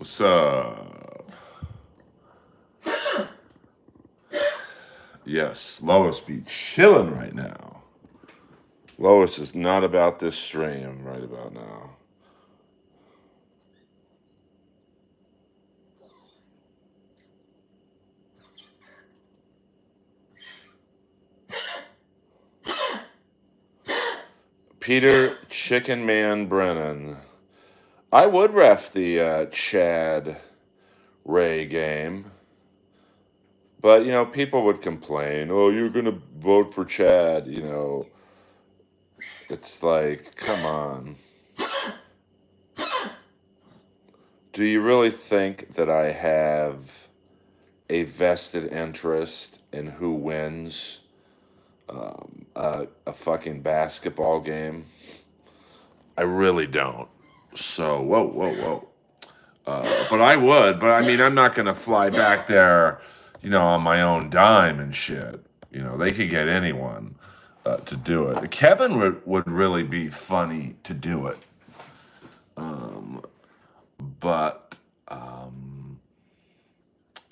What's up? Yes, Lois be chilling right now. Lois is not about this stream right about now. Peter Chicken Man Brennan. I would ref the Chad Ray game, but people would complain. Oh, you're gonna vote for Chad. It's like, come on. Do you really think that I have a vested interest in who wins a fucking basketball game? I really don't. So, whoa, whoa, whoa. But I would. But I mean, I'm not going to fly back there, on my own dime and shit. They could get anyone to do it. Kevin would really be funny to do it. But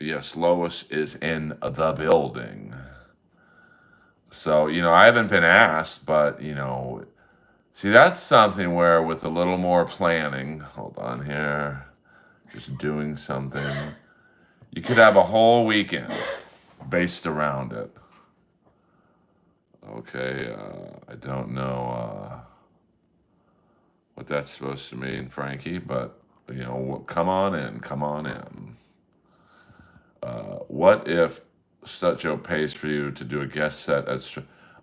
yes, Lois is in the building. So, I haven't been asked, but, see, that's something where with a little more planning, hold on here, just doing something, you could have a whole weekend based around it. Okay, I don't know what that's supposed to mean, Frankie, but, come on in, come on in. What if Stutjo pays for you to do a guest set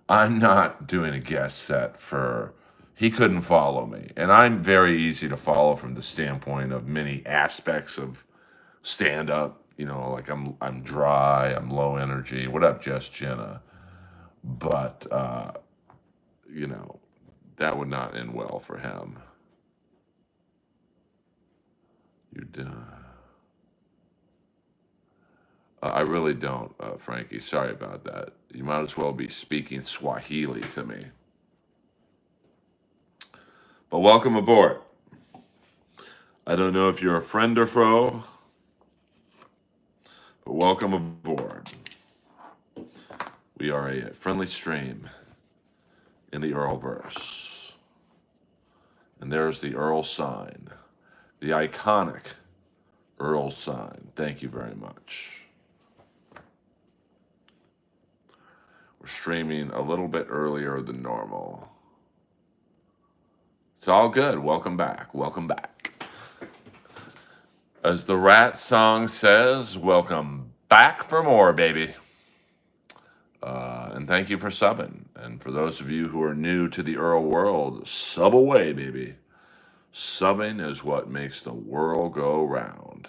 I'm not doing a guest set for. He couldn't follow me, and I'm very easy to follow from the standpoint of many aspects of stand up. Like I'm dry, I'm low energy. What up, Jess Jenna? But you know, that would not end well for him. You do. I really don't, Frankie. Sorry about that. You might as well be speaking Swahili to me. But welcome aboard. I don't know if you're a friend or foe, but welcome aboard. We are a friendly stream in the Earlverse. And there's the Earl sign, the iconic Earl sign. Thank you very much. We're streaming a little bit earlier than normal. It's all good. Welcome back. Welcome back. As the Rat song says, welcome back for more, baby. And thank you for subbing. And for those of you who are new to the Earl world, sub away, baby. Subbing is what makes the world go round.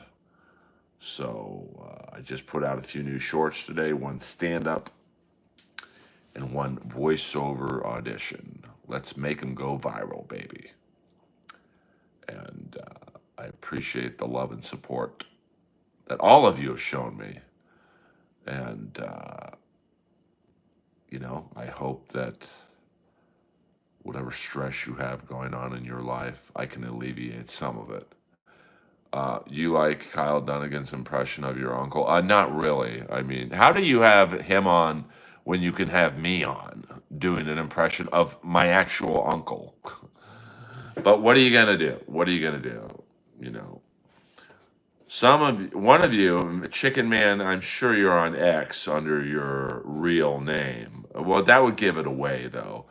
So I just put out a few new shorts today, one stand-up and one voiceover audition. Let's make them go viral, baby. And I appreciate the love and support that all of you have shown me. And, I hope that whatever stress you have going on in your life, I can alleviate some of it. You like Kyle Dunnigan's impression of your uncle? Not really. I mean, how do you have him on when you can have me on doing an impression of my actual uncle? But what are you gonna do? What are you gonna do? One of you, Chicken Man, I'm sure you're on X under your real name. Well, that would give it away, though.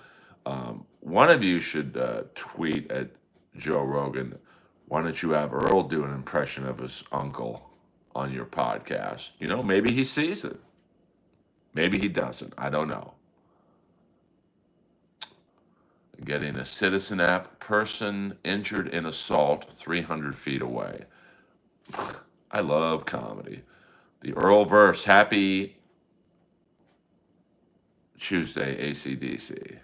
One of you should tweet at Joe Rogan. Why don't you have Earl do an impression of his uncle on your podcast? Maybe he sees it. Maybe he doesn't. I don't know. Getting a citizen app, person injured in assault 300 feet away. I love comedy. The Earlverse, happy Tuesday, ACDC.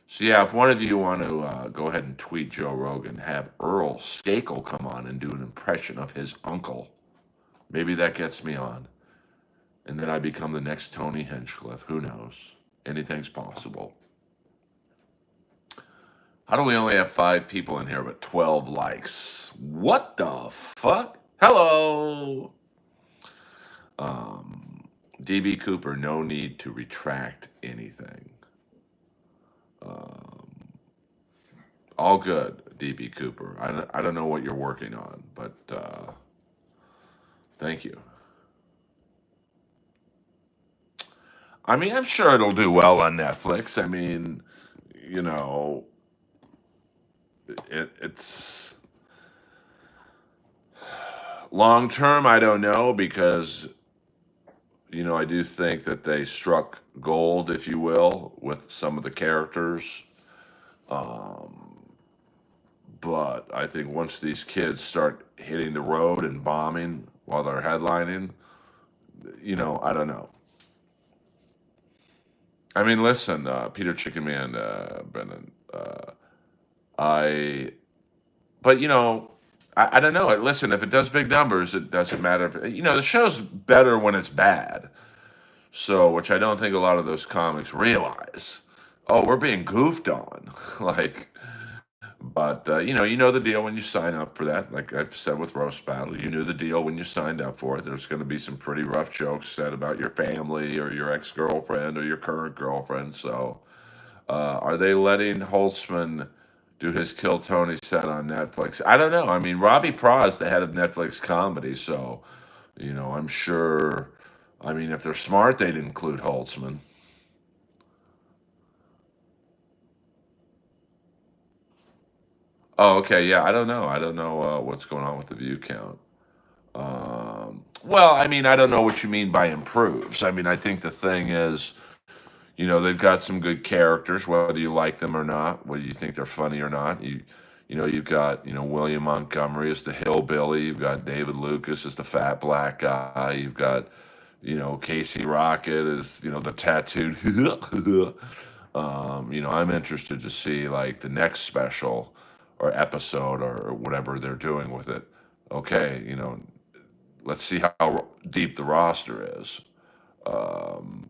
So yeah, if one of you want to go ahead and tweet Joe Rogan, have Earl Skakel come on and do an impression of his uncle. Maybe that gets me on. And then I become the next Tony Hinchcliffe. Who knows? Anything's possible. How do we only have 5 people in here but 12 likes? What the fuck? Hello. Um, DB Cooper, no need to retract anything. Um, all good, DB Cooper. I don't know what you're working on, but thank you. I mean, I'm sure it'll do well on Netflix. I mean, you know, it's long term. I don't know because I do think that they struck gold, if you will, with some of the characters. Um, but I think once these kids start hitting the road and bombing while they're headlining, I don't know. I mean, listen, Peter Chicken Man, Brendan, I, but I don't know. Listen, if it does big numbers, it doesn't matter. The show's better when it's bad. So, which I don't think a lot of those comics realize. Oh, we're being goofed on. like, but you know the deal when you sign up for that. Like I've said with Roast Battle, you knew the deal when you signed up for it. There's going to be some pretty rough jokes said about your family or your ex-girlfriend or your current girlfriend. So, are they letting Holtzman do his Kill Tony set on Netflix? I don't know. I mean, Robbie Pra is the head of Netflix comedy, so I'm sure. I mean, if they're smart, they'd include Holtzman. Oh, okay, yeah. I don't know what's going on with the view count. Well, I mean, I don't know what you mean by improves. I mean, I think the thing is, they've got some good characters, whether you like them or not, whether you think they're funny or not. You've got, William Montgomery as the hillbilly. You've got David Lucas as the fat black guy. You've got, Casey Rocket as, the tattooed. I'm interested to see like the next special or episode or whatever they're doing with it. Okay, let's see how deep the roster is.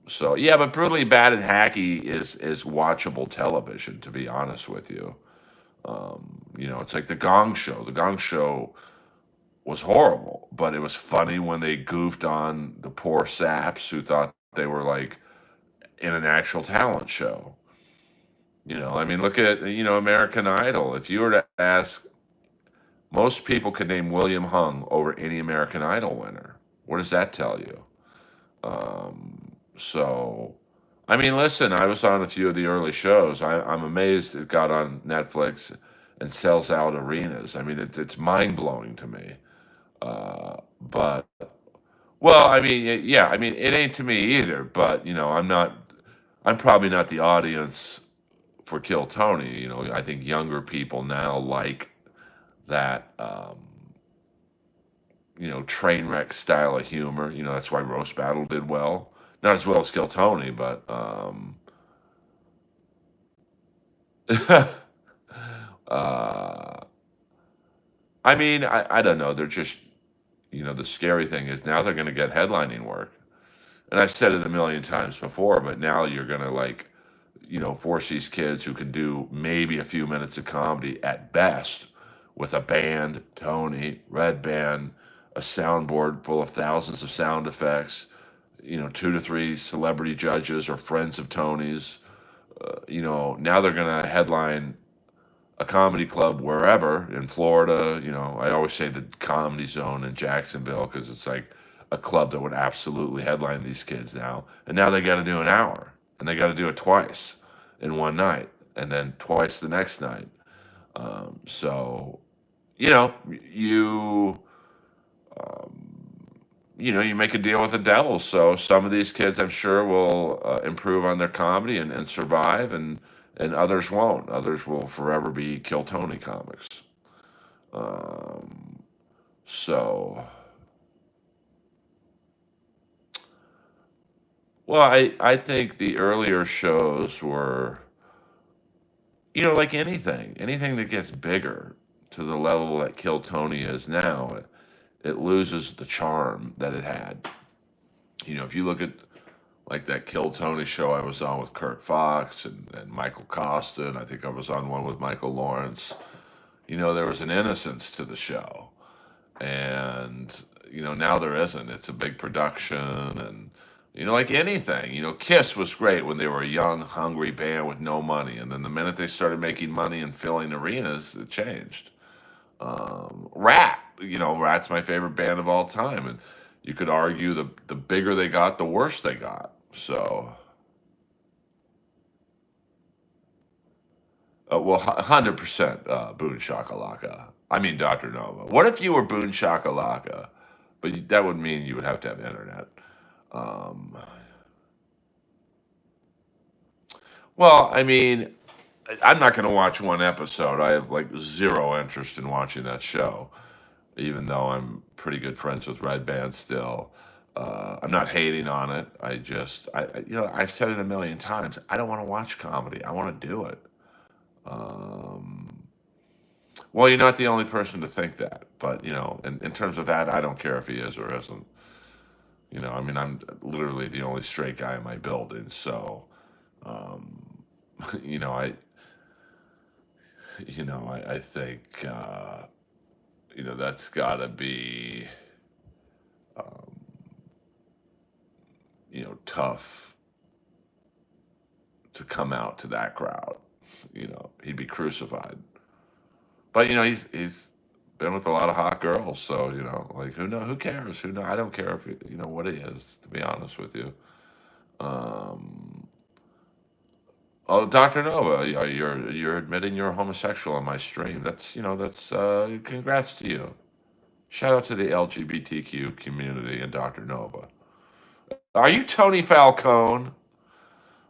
So yeah, but brutally bad and hacky is watchable television. To be honest with you, it's like the Gong Show. The Gong Show was horrible, but it was funny when they goofed on the poor saps who thought they were like in an actual talent show. I mean, look at American Idol. If you were to ask, most people could name William Hung over any American Idol winner. What does that tell you? So, I mean, listen, I was on a few of the early shows. I'm amazed it got on Netflix and sells out arenas. I mean, it's mind blowing to me. But well, I mean, yeah, I mean, it ain't to me either. But I'm probably not the audience for Kill Tony. I think younger people now like that. Train wreck style of humor. That's why Roast Battle did well. Not as well as Kill Tony, but uh, I mean, I don't know. They're just, the scary thing is now they're going to get headlining work. And I've said it a million times before, but now you're going to like, force these kids who can do maybe a few minutes of comedy at best with a band, Tony, red band, a soundboard full of thousands of sound effects, 2 to 3 celebrity judges or friends of Tony's. Now they're going to headline a comedy club wherever in Florida. I always say the Comedy Zone in Jacksonville because it's like a club that would absolutely headline these kids now. And now they got to do an hour, and they got to do it twice in one night, and then twice the next night. So you you make a deal with the devil. So some of these kids, I'm sure, will improve on their comedy and survive, and others won't. Others will forever be Kill Tony comics. Um, so, well, I think the earlier shows were, like anything that gets bigger to the level that Kill Tony is now, it loses the charm that it had. If you look at like that Kill Tony show I was on with Kirk Fox and Michael Costa, and I think I was on one with Michael Lawrence. There was an innocence to the show. And, now there isn't. It's a big production and, like anything. Kiss was great when they were a young, hungry band with no money. And then the minute they started making money and filling arenas, it changed. Rat's my favorite band of all time. And you could argue the bigger they got, the worse they got. So, well, 100% Boone Shakalaka. I mean, Dr. Nova. What if you were Boone Shakalaka? But that would mean you would have to have internet. Um, well, I mean, I'm not going to watch one episode. I have like zero interest in watching that show, even though I'm pretty good friends with Red Band still. I'm not hating on it. I've said it a million times. I don't want to watch comedy. I want to do it. Um, well, you're not the only person to think that, but in terms of that, I don't care if he is or isn't. I mean, I'm literally the only straight guy in my building, so um, you know, I, I think, that's got to be, um, tough to come out to that crowd. He'd be crucified. But he's been with a lot of hot girls, so like who cares? I don't care if what he is. To be honest with you. Um, Oh, Dr. Nova, you're admitting you're homosexual on my stream. That's congrats to you. Shout out to the LGBTQ community and Dr. Nova. Are you Tony Falcone?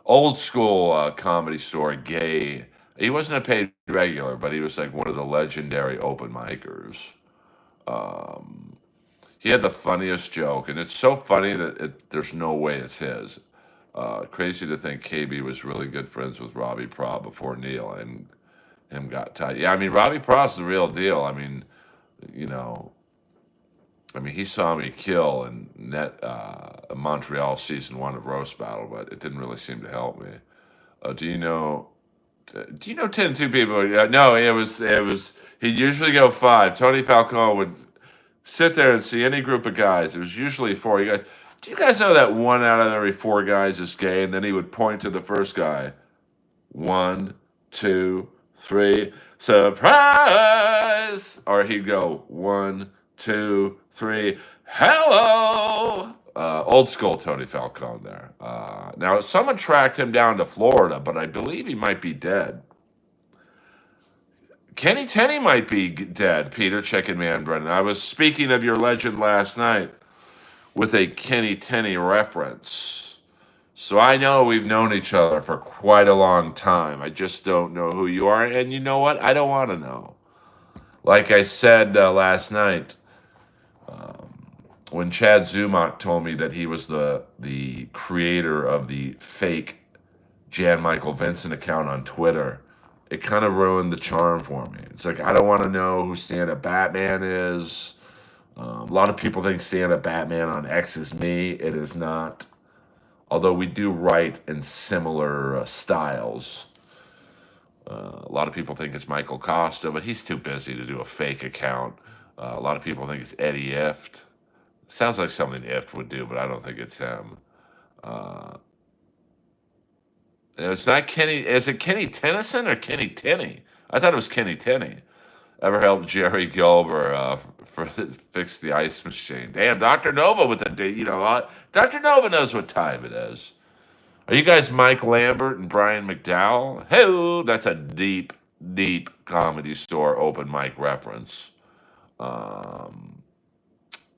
Old school comedy store, gay. He wasn't a paid regular, but he was like one of the legendary open micers. Um, he had the funniest joke, and it's so funny that there's no way it's his. Crazy to think KB was really good friends with Robbie Praw before Neil and him got tight. Yeah, I mean Robbie Praw's the real deal. You know, he saw me kill in Montreal season 1 of Roast Battle, but it didn't really seem to help me. Do you know? Do you know 10 2 people? No, it was. He'd usually go five. Tony Falcone would sit there and see any group of guys. It was usually four. You guys, do you guys know that one out of every four guys is gay? And then he would point to the first guy. One, two, three, surprise! Or he'd go one, two, three, hello! Old school Tony Falcone there. Now, someone tracked him down to Florida, but I believe he might be dead. Kenny Tenney might be dead, Peter Chicken Man Brennan. I was speaking of your legend last night with a Kenny Tenney reference. So I know we've known each other for quite a long time. I just don't know who you are. And you know what? I don't want to know. Like I said last night, when Chad Zumach told me that he was the creator of the fake Jan Michael Vincent account on Twitter, it kind of ruined the charm for me. It's like, I don't want to know who Stand Up Batman is. A lot of people think Stand Up Batman on X is me. It is not. Although we do write in similar styles. A lot of people think it's Michael Costa, but he's too busy to do a fake account. A lot of people think it's Eddie Ift. Sounds like something Ift would do, but I don't think it's him. Uh, it's not Kenny. Is it Kenny Tennyson or Kenny Tenney? I thought it was Kenny Tenney. Ever helped Jerry Gilbert fix the ice machine? Damn, Dr. Nova with the date. Dr. Nova knows what time it is. Are you guys Mike Lambert and Brian McDowell? Hey, that's a deep, deep comedy store open mic reference. Um,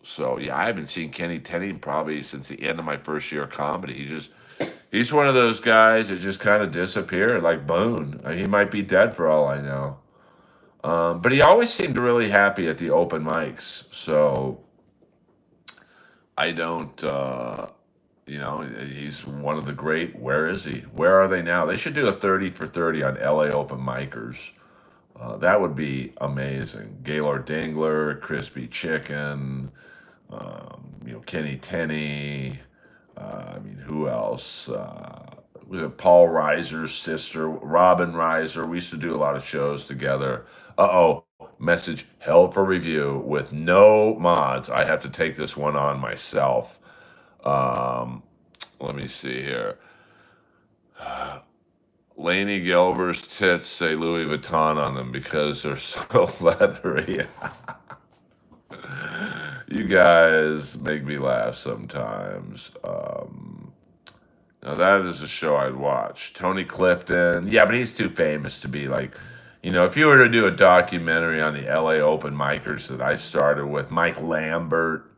so yeah, I haven't seen Kenny Tenney probably since the end of my first year of comedy. He's one of those guys that just kind of disappeared like Boone. He might be dead for all I know. But he always seemed really happy at the open mics. So I don't, he's one of the great. Where is he? Where are they now? They should do a 30 for 30 on LA open micers. That would be amazing. Gaylord Dingler, Crispy Chicken, Kenny Tenney. who else? We have Paul Reiser's sister, Robin Reiser. We used to do a lot of shows together. Uh-oh, message held for review with no mods. I have to take this one on myself. Um, Let me see here. Laney Gilbert's tits say Louis Vuitton on them because they're so leathery. You guys make me laugh sometimes. Now that is a show I'd watch. Tony Clifton. Yeah, but he's too famous to be like, if you were to do a documentary on the LA open micers that I started with, Mike Lambert,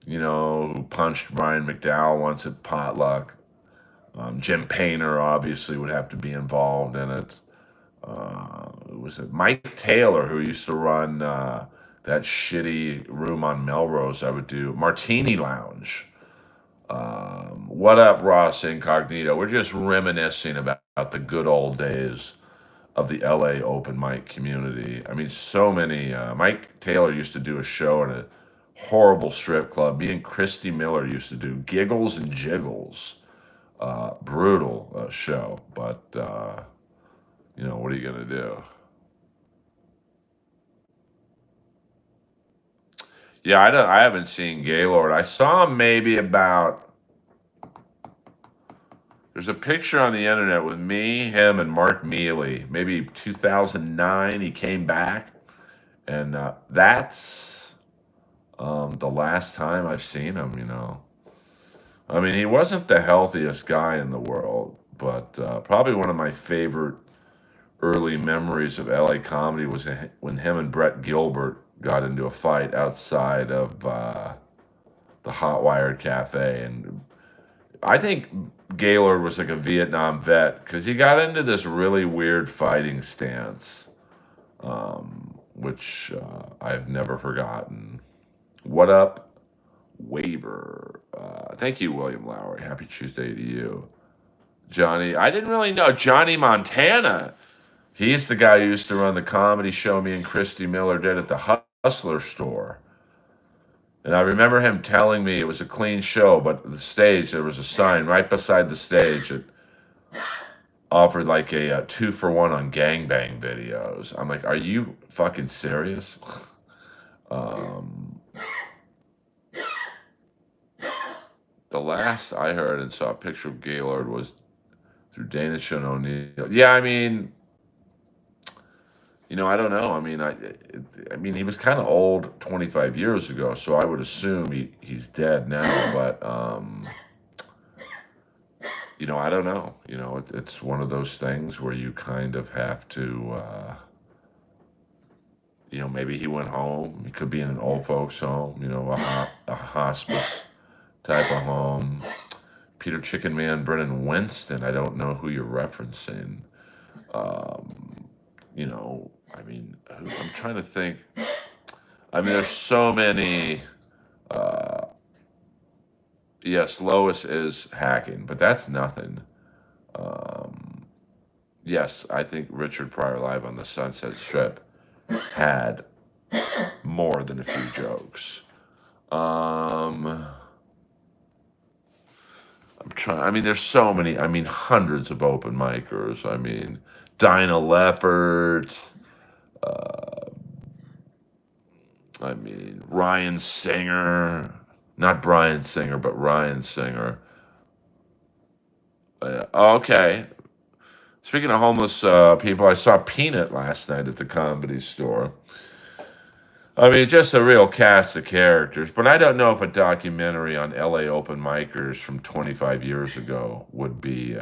who punched Brian McDowell once at Potluck. Jim Painter obviously would have to be involved in it. Was it Mike Taylor who used to run that shitty room on Melrose? I would do Martini Lounge. What up, Ross Incognito? We're just reminiscing about the good old days of the LA open mic community. I mean, so many. Mike Taylor used to do a show in a horrible strip club. Me and Christy Miller used to do Giggles and Jiggles. Brutal show, but what are you gonna do? Yeah, I haven't seen Gaylord. I saw him maybe about. There's a picture on the internet with me, him, and Mark Mealy. Maybe 2009. He came back, and that's the last time I've seen him. I mean, he wasn't the healthiest guy in the world, but probably one of my favorite early memories of LA comedy was when him and Brett Gilbert got into a fight outside of the Hot Wired Cafe. And I think Gaylord was like a Vietnam vet because he got into this really weird fighting stance, which I've never forgotten. What up, Waiver? Thank you, William Lowry. Happy Tuesday to you. Johnny, I didn't really know. Johnny Montana. He's the guy who used to run the comedy show me and Christy Miller did at the Hustler store. And I remember him telling me it was a clean show, but the stage, there was a sign right beside the stage that offered like a 2-for-1 on gangbang videos. I'm like, are you fucking serious? The last I heard and saw a picture of Gaylord was through Danish and O'Neill. Yeah, I mean, I don't know. I mean, he was kind of old 25 years ago, so I would assume he's dead now. But I don't know. It's one of those things where you kind of have to. Maybe he went home. He could be in an old folks' home. A hospice type of home. Peter Chicken Man, Brennan Winston. I don't know who you're referencing. I'm trying to think. I mean, there's so many. Yes, Lois is hacking, but that's nothing. Yes, I think Richard Pryor live on the Sunset Strip had more than a few jokes. I'm trying. I mean, there's so many. I mean, hundreds of open micers. I mean, Dinah Leppert. Ryan Singer. Not Brian Singer, but Ryan Singer. Okay. Speaking of homeless people, I saw Peanut last night at the Comedy Store. I mean, just a real cast of characters, but I don't know if a documentary on LA open micers from 25 years ago would be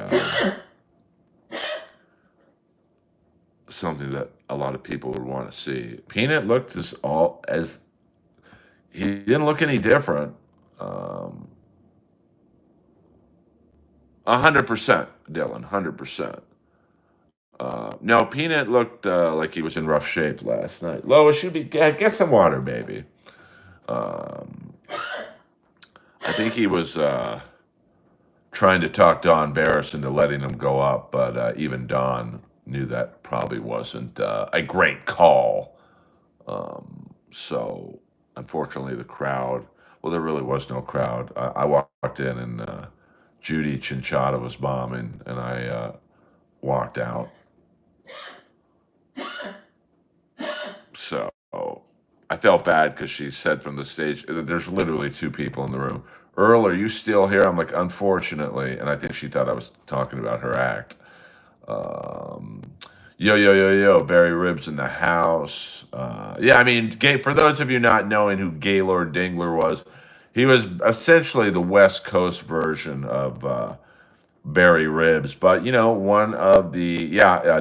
something that a lot of people would want to see. Peanut looked as he didn't look any different. 100%, Dylan, 100%. No, Peanut looked like he was in rough shape last night. Lois, you get some water, baby. I think he was trying to talk Don Barris into letting him go up, but even Don knew that probably wasn't a great call. So, unfortunately, the crowd. Well, there really was no crowd. I walked in and Judy Chinchada was bombing, and I walked out. So I felt bad because she said from the stage, there's literally two people in the room. Earl, are you still here? I'm like, unfortunately. And I think she thought I was talking about her act. Um, yo, yo, yo, yo, Barry Ribs in the house. Yeah, I mean, for those of you not knowing who Gaylord Dingler was, he was essentially the West Coast version of Barry Ribs, but one of the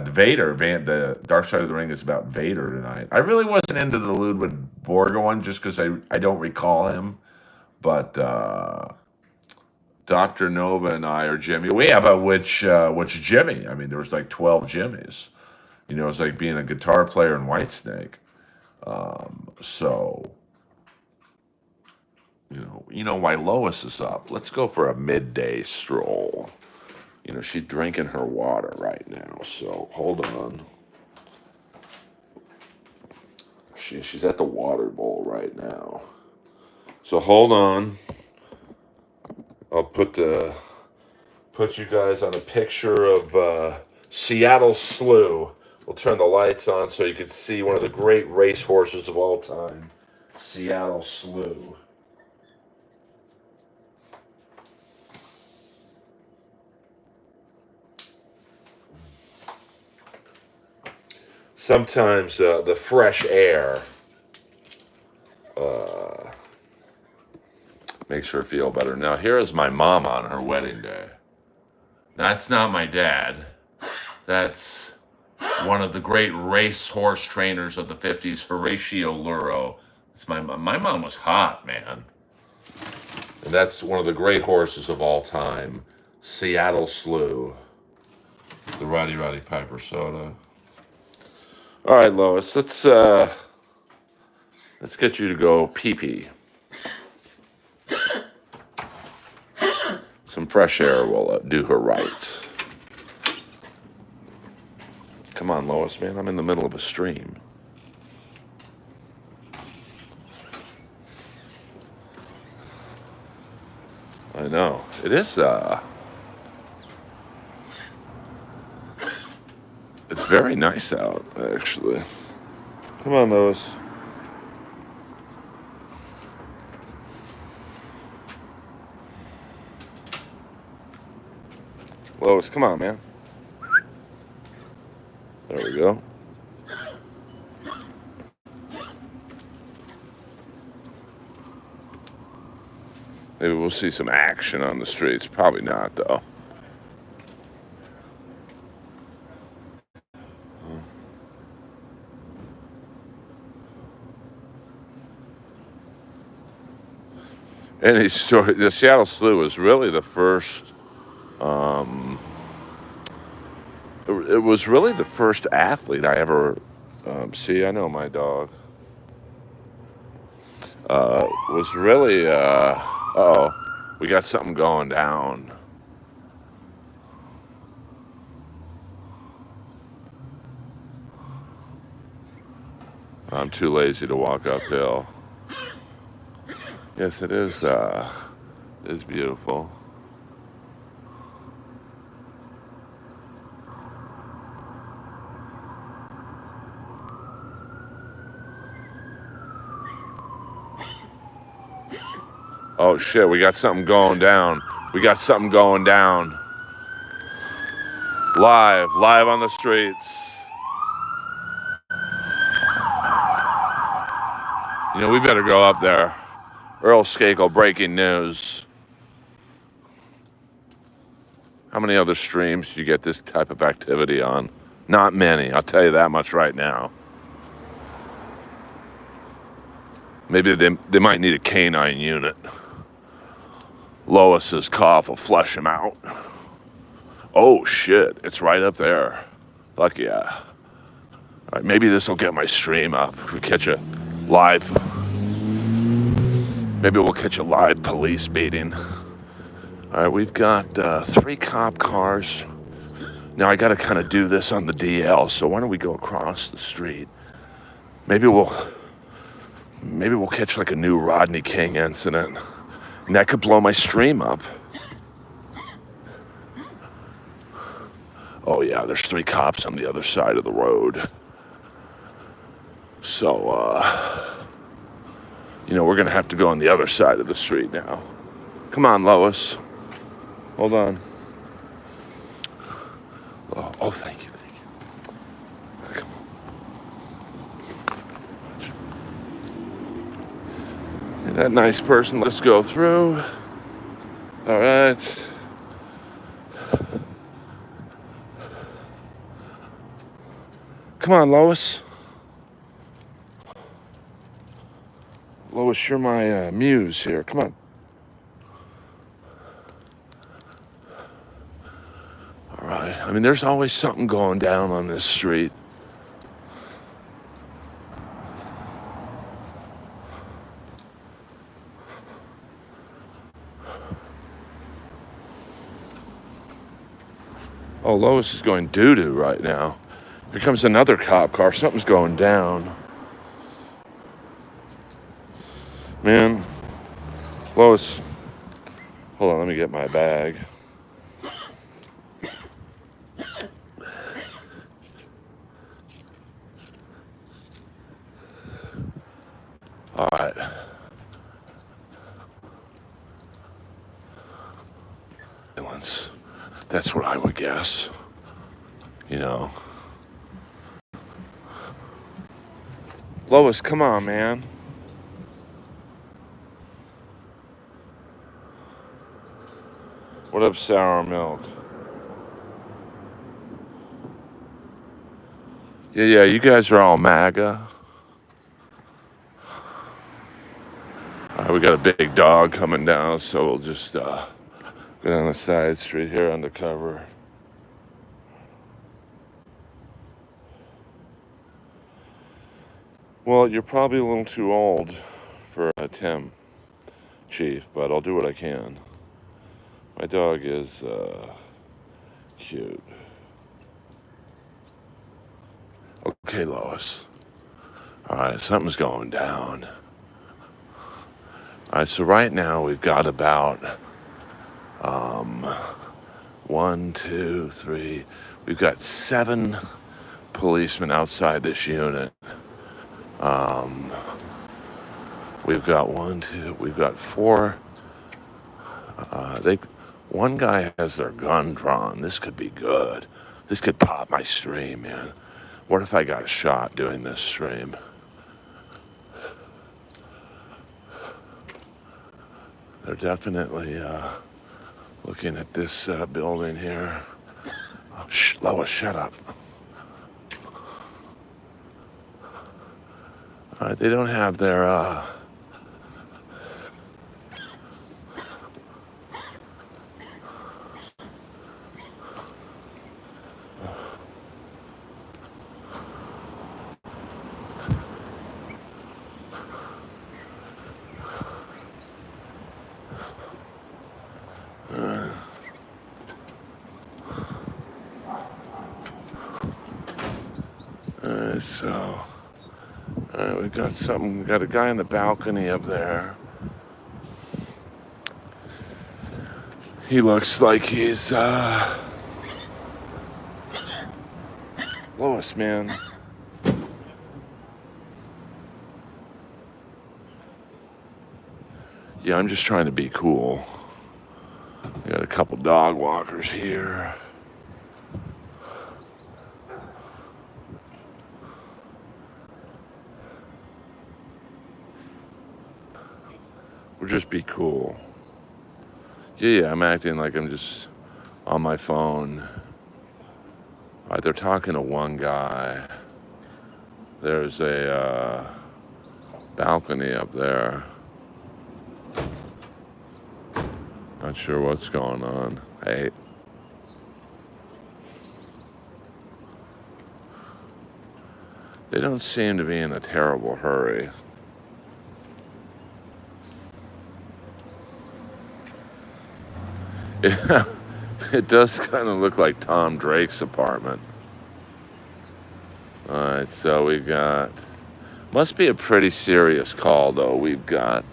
Vader, the Dark Side of the Ring is about Vader tonight. I really wasn't into the Ludwig Borga one just because I don't recall him, but Dr. Nova and I are Jimmy. Well, yeah, but which Jimmy? I mean, there was like 12 Jimmys. It's like being a guitar player in Whitesnake. So why Lois is up. Let's go for a midday stroll. She's drinking her water right now, so hold on. She's at the water bowl right now. So hold on. I'll put you guys on a picture of Seattle Slew. We'll turn the lights on so you can see one of the great race horses of all time, Seattle Slew. Sometimes the fresh air makes her feel better. Now, here is my mom on her wedding day. That's not my dad. That's one of the great racehorse trainers of the 50s, Horatio Luro. It's my mom. My mom was hot, man. And that's one of the great horses of all time, Seattle Slew. The Roddy Roddy Piper soda. All right, Lois, let's get you to go pee-pee. Some fresh air will do her right. Come on, Lois, man, I'm in the middle of a stream. I know. It is, it's very nice out, actually. Come on, Lois. Lois, come on, man. There we go. Maybe we'll see some action on the streets. Probably not, though. Any story? The Seattle Slew was really the first. It was really the first athlete I ever see. I know my dog. Was really. We got something going down. I'm too lazy to walk uphill. Yes, it is. It's beautiful. Oh shit, we got something going down. We got something going down. Live on the streets. We better go up there. Earl Skakel, breaking news. How many other streams do you get this type of activity on? Not many, I'll tell you that much right now. Maybe they might need a canine unit. Lois's cough will flush him out. Oh shit, it's right up there. Fuck yeah. All right, maybe this will get my stream up. If we catch a live, maybe we'll catch a live police beating. All right, we've got 3 cop cars. Now I gotta kind of do this on the DL, so why don't we go across the street? Maybe we'll catch like a new Rodney King incident. And that could blow my stream up. Oh yeah, there's 3 cops on the other side of the road. So, we're gonna have to go on the other side of the street now. Come on, Lois. Hold on. Oh, thank you. Come on. That nice person, let's go through. All right. Come on, Lois. Lois, you're my muse here. Come on. All right. I mean, there's always something going down on this street. Oh, Lois is going doo-doo right now. Here comes another cop car. Something's going down. Man. Lois. Hold on, let me get my bag. All right. That's what I would guess. Lois, come on, man. What up, sour milk? Yeah, you guys are all MAGA. All right, we got a big dog coming down, so we'll just go down the side street here undercover. Well, you're probably a little too old for Tim, Chief, but I'll do what I can. My dog is cute. Okay, Lois. All right, something's going down. All right, so right now we've got about 1, 2, 3. We've got 7 policemen outside this unit. We've got 1, 2. We've got 4. One guy has their gun drawn. This could be good. This could pop my stream, man. What if I got shot doing this stream? They're definitely looking at this building here. Oh, Lois, shut up. All right, they don't have their so. All right, we got a guy on the balcony up there. He looks like he's, Lois, man. Yeah, I'm just trying to be cool. We got a couple dog walkers here. We'll just be cool. Yeah, I'm acting like I'm just on my phone. All right, they're talking to one guy. There's a balcony up there. Not sure what's going on. Hey. They don't seem to be in a terrible hurry. It does kind of look like Tom Drake's apartment. All right, so we got, must be a pretty serious call though. We've got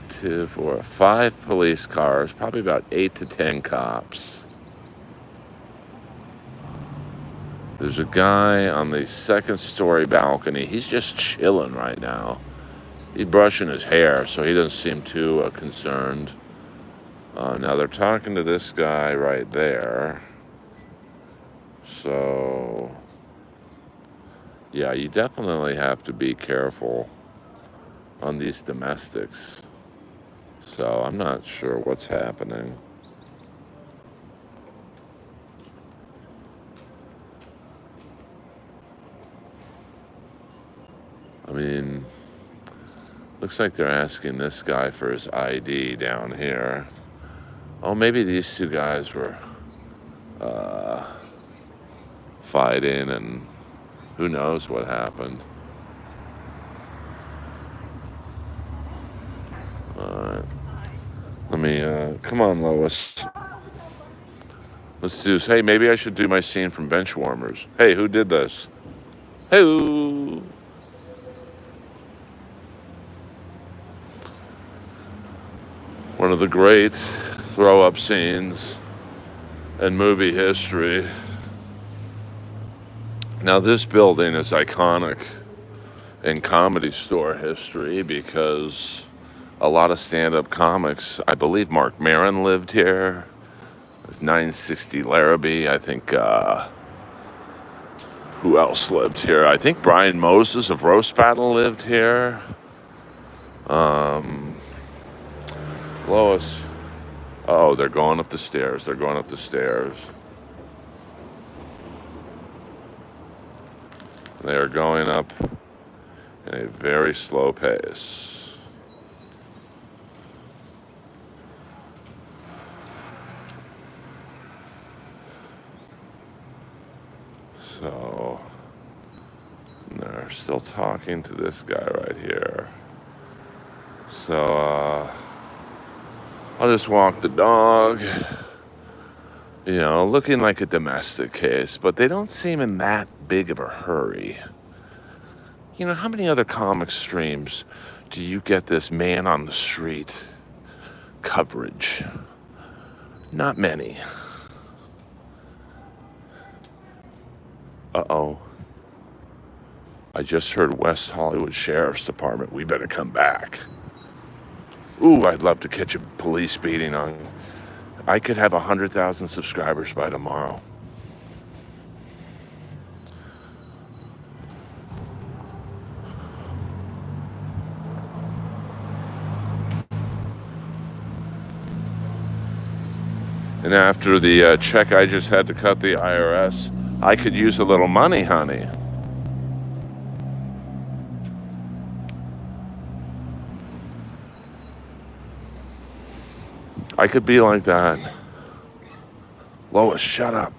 2, 4, 5 police cars, probably about 8 to 10 cops. There's a guy on the second story balcony. He's just chilling right now. He's brushing his hair, so he doesn't seem too concerned. Now they're talking to this guy right there. So, yeah, you definitely have to be careful on these domestics. So I'm not sure what's happening. I mean, looks like they're asking this guy for his ID down here. Oh, maybe these two guys were fighting, and who knows what happened. Alright. Let me, come on, Lois. Let's do this. Hey, maybe I should do my scene from Benchwarmers. Hey, who did this? Hey. One of the great throw-up scenes in movie history. Now, this building is iconic in Comedy Store history because a lot of stand-up comics, I believe Mark Maron lived here. There's 960 Larrabee. I think, who else lived here? I think Brian Moses of Roast Battle lived here. Lois. Oh, they're going up the stairs. They're going up the stairs. They are going up in a very slow pace. So, they're still talking to this guy right here. So, I'll just walk the dog. You know, looking like a domestic case, but they don't seem in that big of a hurry. You know, how many other comic streams do you get this man on the street coverage? Not many. Uh-oh. I just heard West Hollywood Sheriff's Department. We better come back. Ooh, I'd love to catch a police beating on. I could have 100,000 subscribers by tomorrow. And after the check I just had to cut the IRS, I could use a little money, honey. I could be like that. Lois, shut up.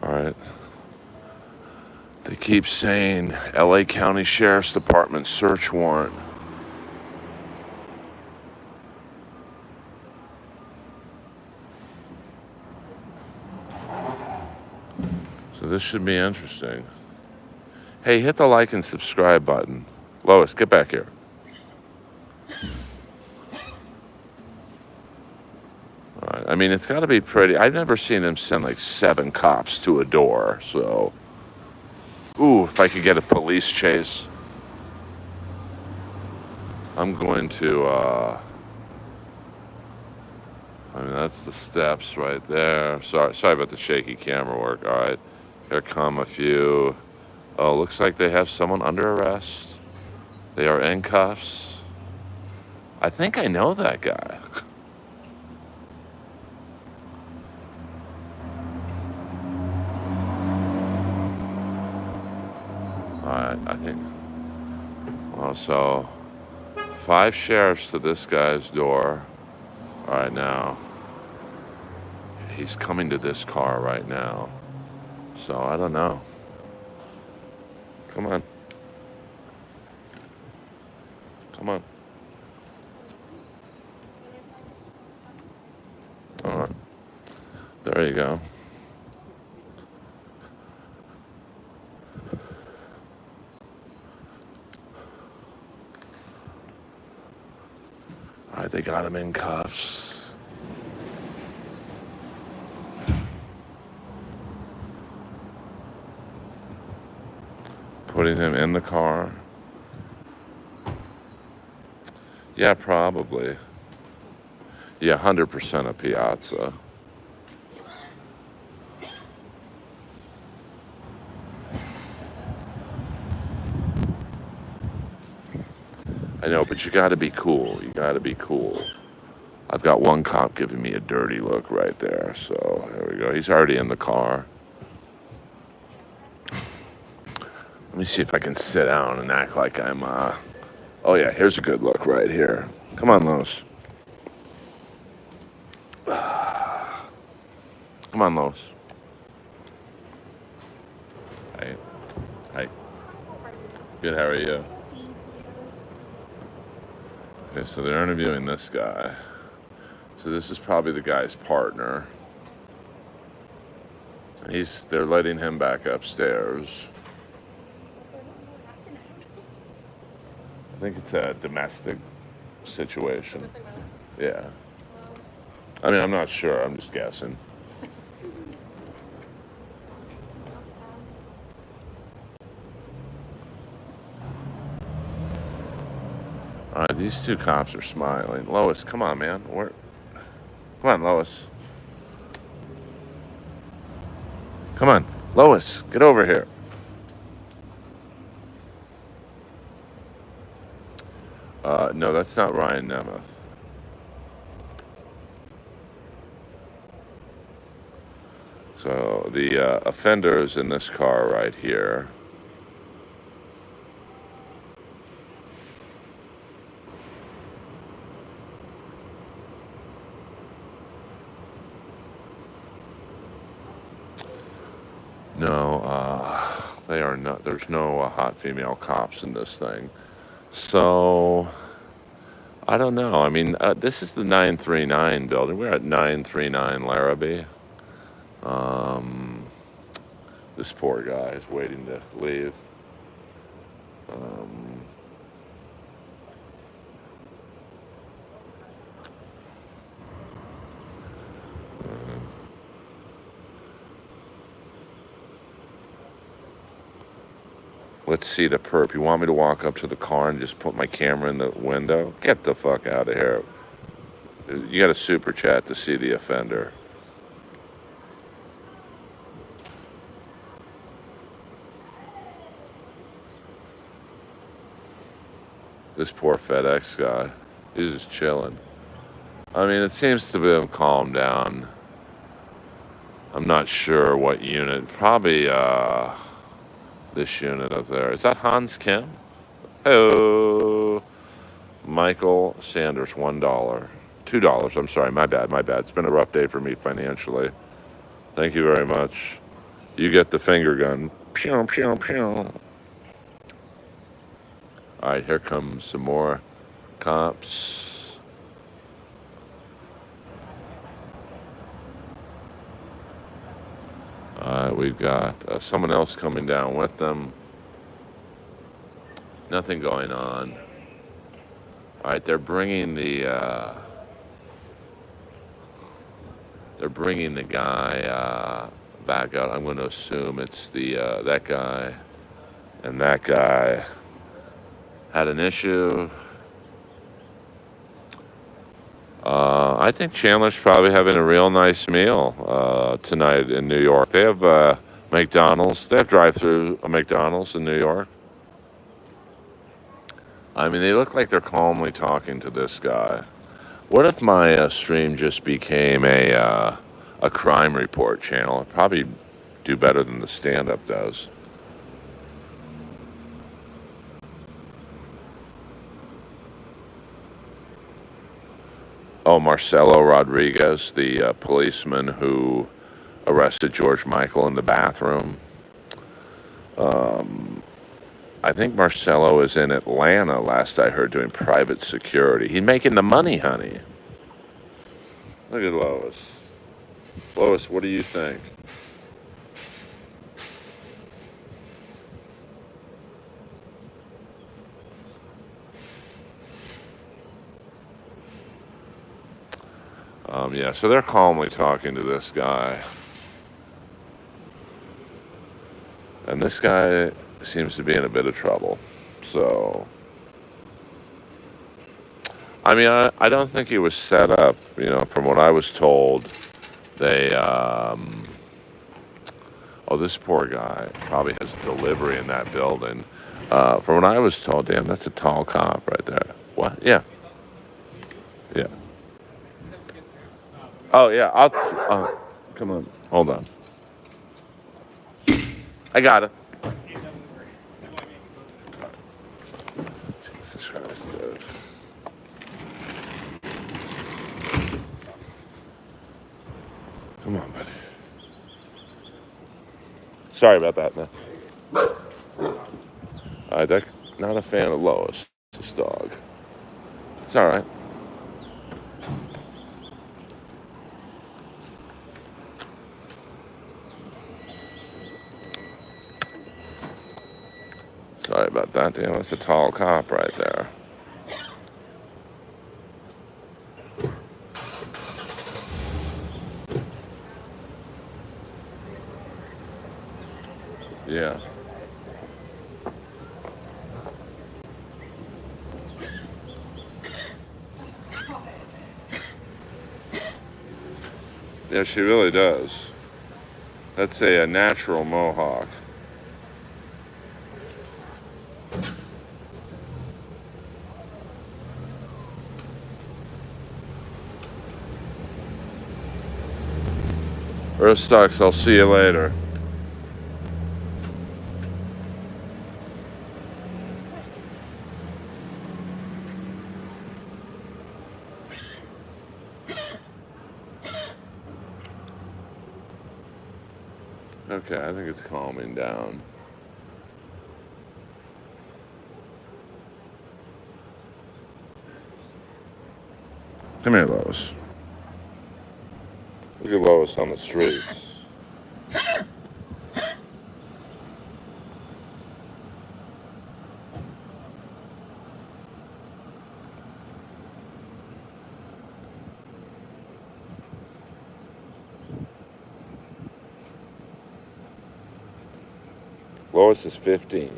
All right. They keep saying LA County Sheriff's Department search warrant. So this should be interesting. Hey, hit the like and subscribe button. Lois, get back here. All right. I mean, it's got to be pretty. I've never seen them send like 7 cops to a door, so. Ooh, if I could get a police chase. I'm going to, I mean, that's the steps right there. Sorry about the shaky camera work. All right, here come a few. Oh, looks like they have someone under arrest. They are in cuffs. I think I know that guy. All right, I think. Well, so 5 sheriffs to this guy's door. All right, now. He's coming to this car right now. So I don't know. Come on. Come on. All right. There you go. All right, they got him in cuffs. Putting him in the car. Yeah, probably. Yeah, 100% a Piazza. I know, but you gotta be cool. You gotta be cool. I've got one cop giving me a dirty look right there. So here we go. He's already in the car. Let me see if I can sit down and act like I'm, oh yeah, here's a good look right here. Come on, Lois. Come on, Lois. Hi. Hi. Good, how are you? Okay, so they're interviewing this guy. So this is probably the guy's partner. They're letting him back upstairs. I think it's a domestic situation. Yeah. I mean, I'm not sure. I'm just guessing. All right, these two cops are smiling. Lois, come on, man. Come on, Lois. Come on, Lois, get over here. No, that's not Ryan Nemeth. So the offender is in this car right here. No, they are not. There's no hot female cops in this thing. So I don't know. I mean, this is the 939 building. We're at 939 Larrabee. This poor guy is waiting to leave. Let's see the perp. You want me to walk up to the car and just put my camera in the window? Get the fuck out of here. You got a super chat to see the offender. This poor FedEx guy. He's just chilling. I mean, it seems to be calmed down. I'm not sure what unit. Probably this unit up there. Is that Hans Kim? Oh, Michael Sanders, $1. $2. I'm sorry, my bad. It's been a rough day for me financially. Thank you very much. You get the finger gun. Pew, pew, pew. All right, here comes some more cops. We've got someone else coming down with them. Nothing going on. All right, they're bringing the guy back out. I'm going to assume it's the that guy and that guy had an issue. I think Chandler's probably having a real nice meal tonight in New York. They have McDonald's. They have drive-through McDonald's in New York. I mean, they look like they're calmly talking to this guy. What if my stream just became a crime report channel? It'd probably do better than the stand-up does. Oh, Marcelo Rodriguez, the policeman who arrested George Michael in the bathroom. I think Marcelo is in Atlanta, last I heard, doing private security. He's making the money, honey. Look at Lois. Lois, what do you think? Yeah, so they're calmly talking to this guy. And this guy seems to be in a bit of trouble. So, I mean, I don't think he was set up. You know, from what I was told, they, oh, this poor guy probably has a delivery in that building. From what I was told, damn, that's a tall cop right there. What? Yeah, yeah. Oh, yeah, come on, hold on. I got it. Jesus Christ, dude. Come on, buddy. Sorry about that, man. Not a fan of Lois, this dog. It's all right. Sorry about that, damn. That's a tall cop right there. Yeah. Yeah, she really does. That's a natural mohawk. Earth sucks. I'll see you later. Okay, I think it's calming down. Come here, Lois. Look at Lois on the streets. Lois is 15.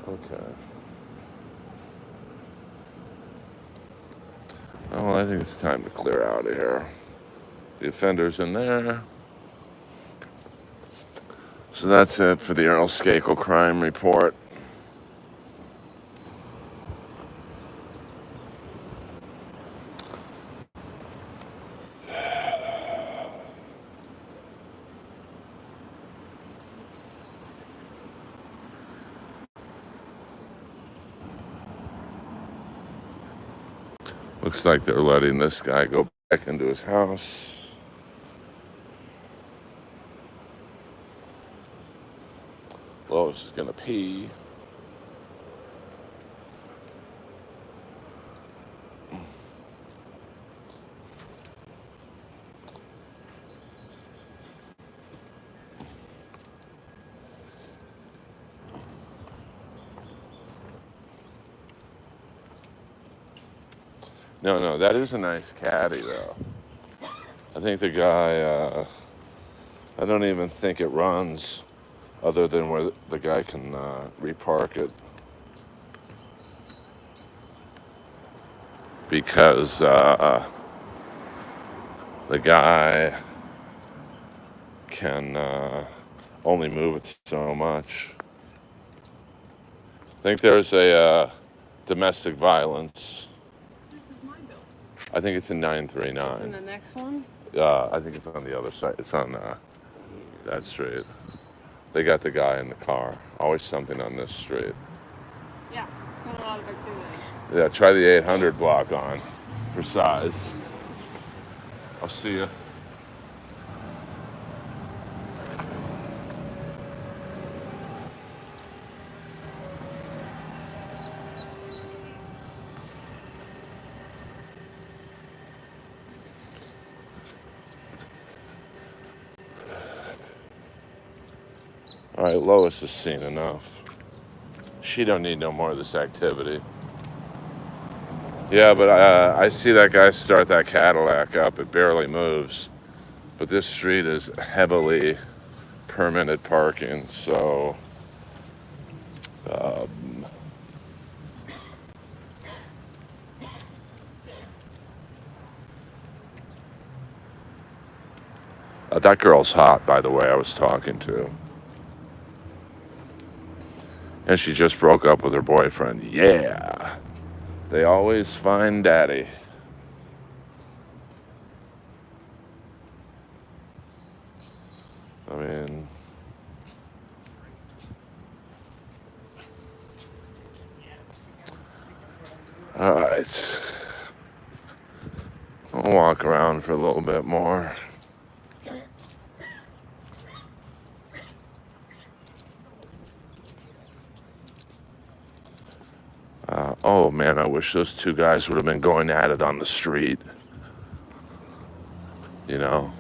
Okay. Oh, well, I think it's time to clear out of here. The offender's in there. So that's it for the Earl Skakel crime report. Looks like they're letting this guy go back into his house. Lois is gonna pee. No, that is a nice caddy though. I think the guy, I don't even think it runs other than where the guy can repark it. Because the guy can only move it so much. I think there's a domestic violence. This is my bill. I think it's in It's in 939. the next one? I think it's on the other side. It's on that street. They got the guy in the car. Always something on this street. Yeah, it's got a lot of activity. Yeah, try the 800 block on for size. I'll see you. right, Lois has seen enough. She don't need no more of this activity. Yeah, but I see that guy start that Cadillac up. It barely moves. But this street is heavily permitted parking, so that girl's hot, by the way, I was talking to. And she just broke up with her boyfriend. Yeah. They always find daddy. I mean, all right. I'll walk around for a little bit more. Oh man, I wish those two guys would have been going at it on the street. You know,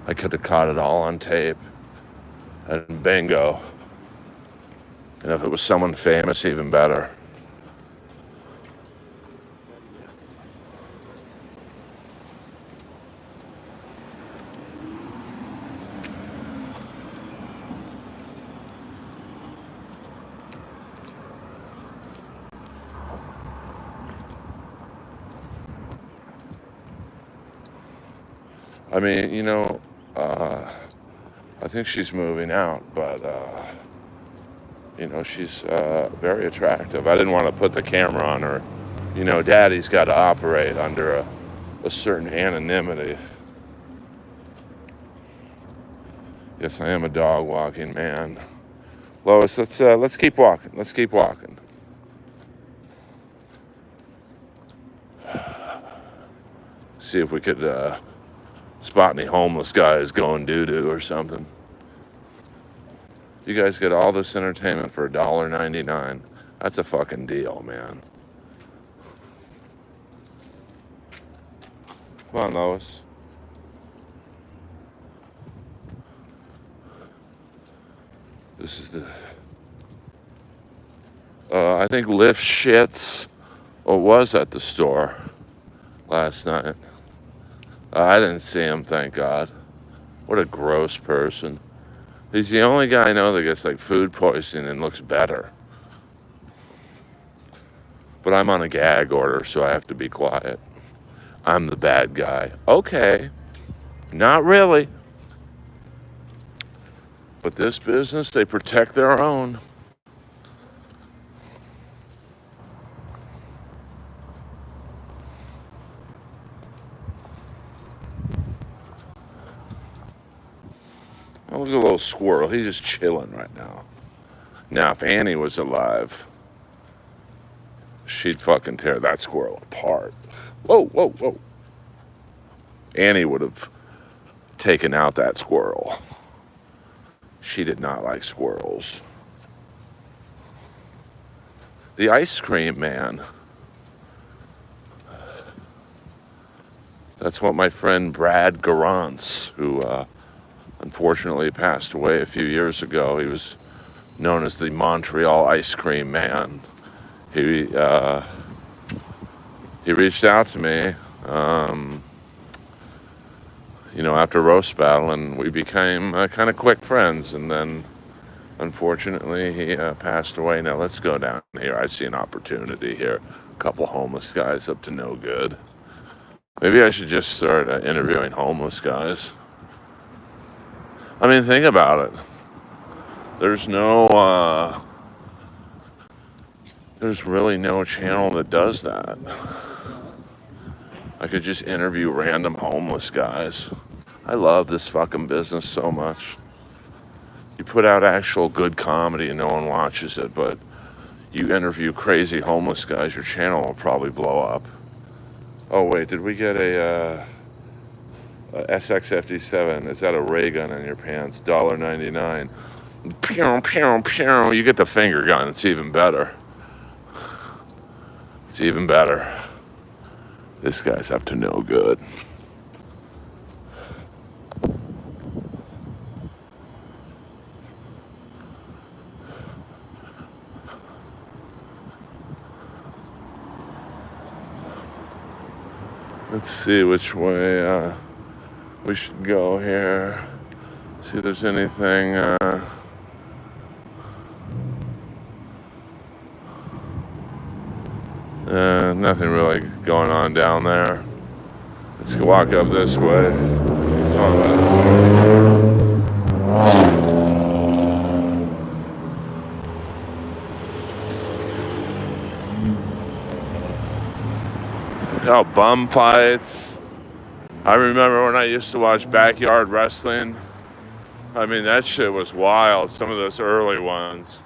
I could have caught it all on tape. And bingo. And if it was someone famous, even better. I mean, I think she's moving out, but, she's very attractive. I didn't want to put the camera on her. Daddy's got to operate under a certain anonymity. Yes, I am a dog walking man. Lois, let's keep walking. Let's keep walking. See if we could spot any homeless guys going doo-doo or something. You guys get all this entertainment for $1.99. That's a fucking deal, man. Come on, Lois. This is I think Lift Shits was at the store last night. I didn't see him, thank God. What a gross person. He's the only guy I know that gets like food poisoning and looks better. But I'm on a gag order, so I have to be quiet. I'm the bad guy. Okay. Not really. But this business, they protect their own. Oh, look at a little squirrel. He's just chilling right now. Now, if Annie was alive, she'd fucking tear that squirrel apart. Whoa, whoa, whoa. Annie would have taken out that squirrel. She did not like squirrels. The ice cream man. That's what my friend Brad Garance, who unfortunately passed away a few years ago. He was known as the Montreal ice cream man. He reached out to me, after roast battle, and we became kind of quick friends. And then, unfortunately, he passed away. Now let's go down here. I see an opportunity here. A couple homeless guys up to no good. Maybe I should just start interviewing homeless guys. I mean, think about it. There's really no channel that does that. I could just interview random homeless guys. I love this fucking business so much. You put out actual good comedy and no one watches it, but you interview crazy homeless guys, your channel will probably blow up. Oh wait, did we get a SX57? Is that a ray gun in your pants? $1.99. Pew, pew, pew. You get the finger gun. It's even better. It's even better. This guy's up to no good. Let's see which way we should go here. See if there's anything. Nothing really going on down there. Let's go walk up this way. Oh, bum fights. I remember when I used to watch backyard wrestling. I mean, that shit was wild. Some of those early ones.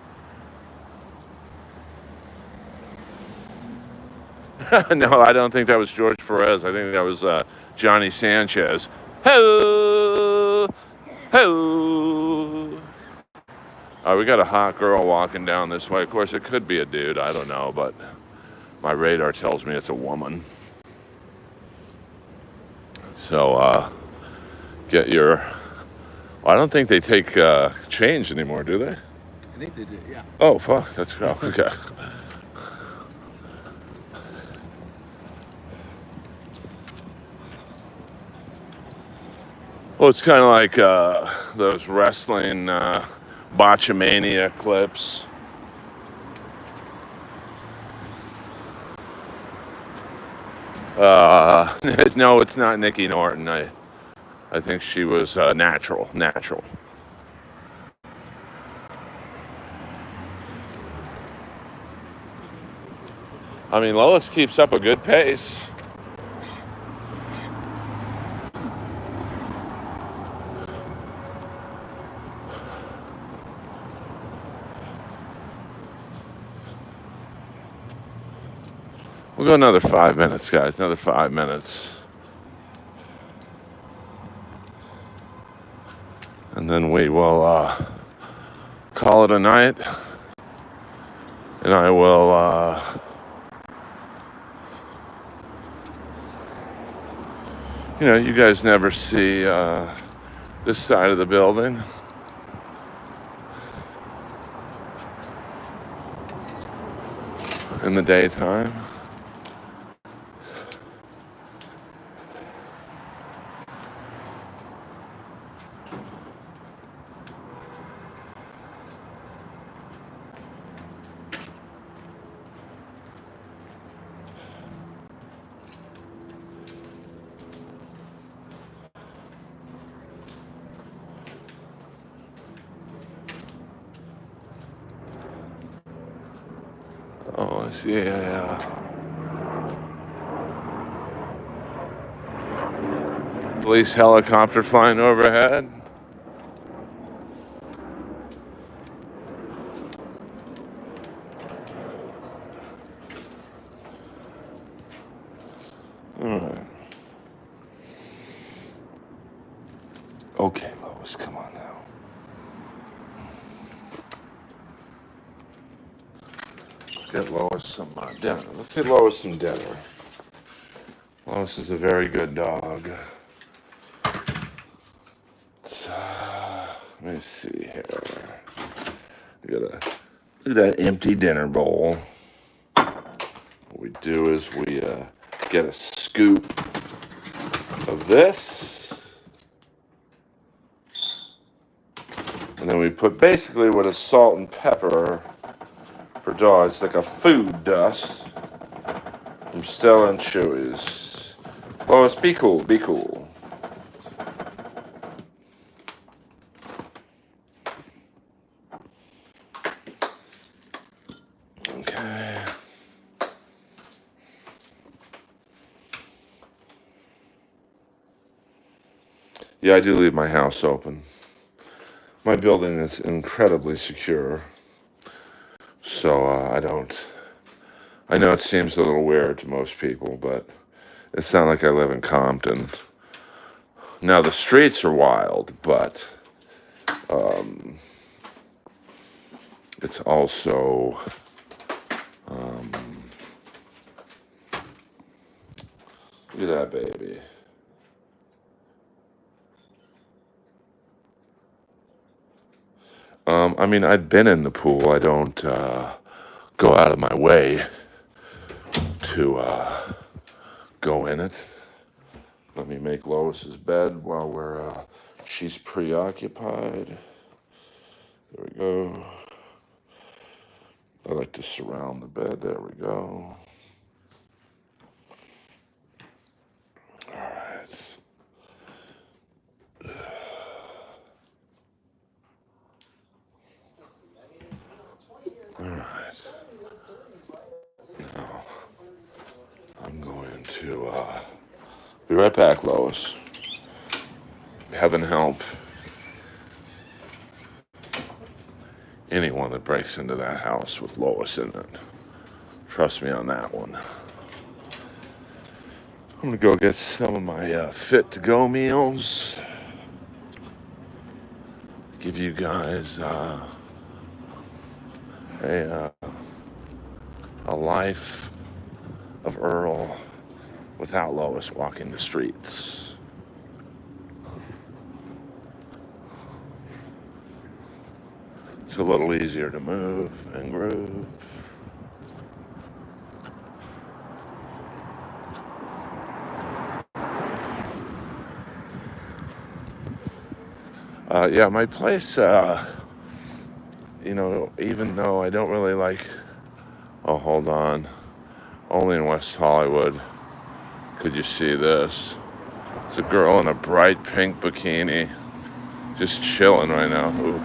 No, I don't think that was George Perez. I think that was Johnny Sanchez. Ho! Ho! We got a hot girl walking down this way. Of course, it could be a dude. I don't know, but my radar tells me it's a woman. So, get your... Well, I don't think they take change anymore, do they? I think they do, yeah. Oh, fuck. Let's go. Okay. Well, it's kind of like those wrestling Botchamania clips. No, it's not Nikki Norton. I think she was natural. I mean, Lois keeps up a good pace. We'll go another 5 minutes, guys. Another 5 minutes. And then we will call it a night. And I will you guys never see this side of the building. In the daytime. Oh, I see a police helicopter flying overhead. All right. Okay, Lois, come on now. Get Lois some dinner. Let's get Lois some dinner. Lois is a very good dog. Let me see here. Look at that empty dinner bowl. What we do is we get a scoop of this. And then we put basically what is salt and pepper for dogs, like a food dust from Stella and Chewy's. Lois, be cool, be cool. Okay. Yeah, I do leave my house open. My building is incredibly secure. So I know it seems a little weird to most people, but it's not like I live in Compton. Now the streets are wild, but it's also look at that baby. I mean, I've been in the pool. I don't go out of my way to go in it. Let me make Lois's bed while she's preoccupied. There we go. I like to surround the bed. There we go. All right. All right. Now, I'm going to be right back, Lois. Heaven help anyone that breaks into that house with Lois in it. Trust me on that one. I'm gonna go get some of my fit-to-go meals. Give you guys a life of Earl without Lois walking the streets. It's a little easier to move and groove. Yeah, my place, even though I don't really like, oh, hold on, only in West Hollywood could you see this. It's a girl in a bright pink bikini, just chilling right now. Ooh,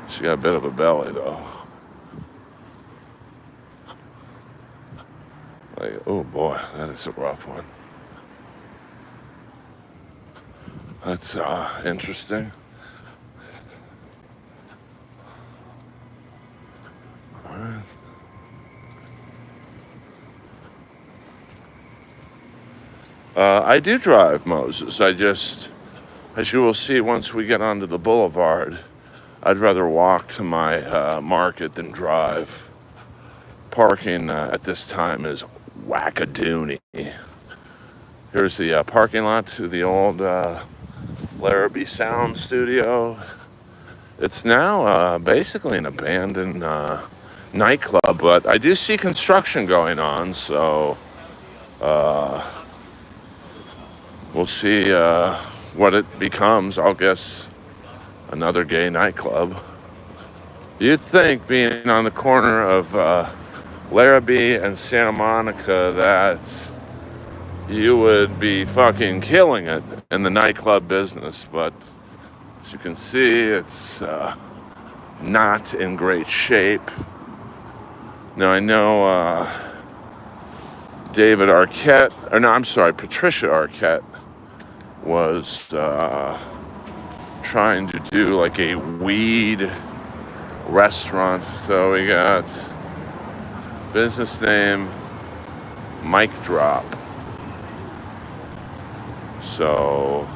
she got a bit of a belly though. Like, oh boy, that is a rough one. That's interesting. All right. I do drive, Moses. As you will see once we get onto the boulevard, I'd rather walk to my market than drive. Parking at this time is wackadoony. Here's the parking lot to the old Larrabee Sound Studio. It's now basically an abandoned nightclub, but I do see construction going on, so we'll see what it becomes. I'll guess another gay nightclub. You'd think being on the corner of Larrabee and Santa Monica that you would be fucking killing it in the nightclub business, but as you can see, it's not in great shape. Now I know Patricia Arquette was trying to do like a weed restaurant. So we got business name Mic Drop. So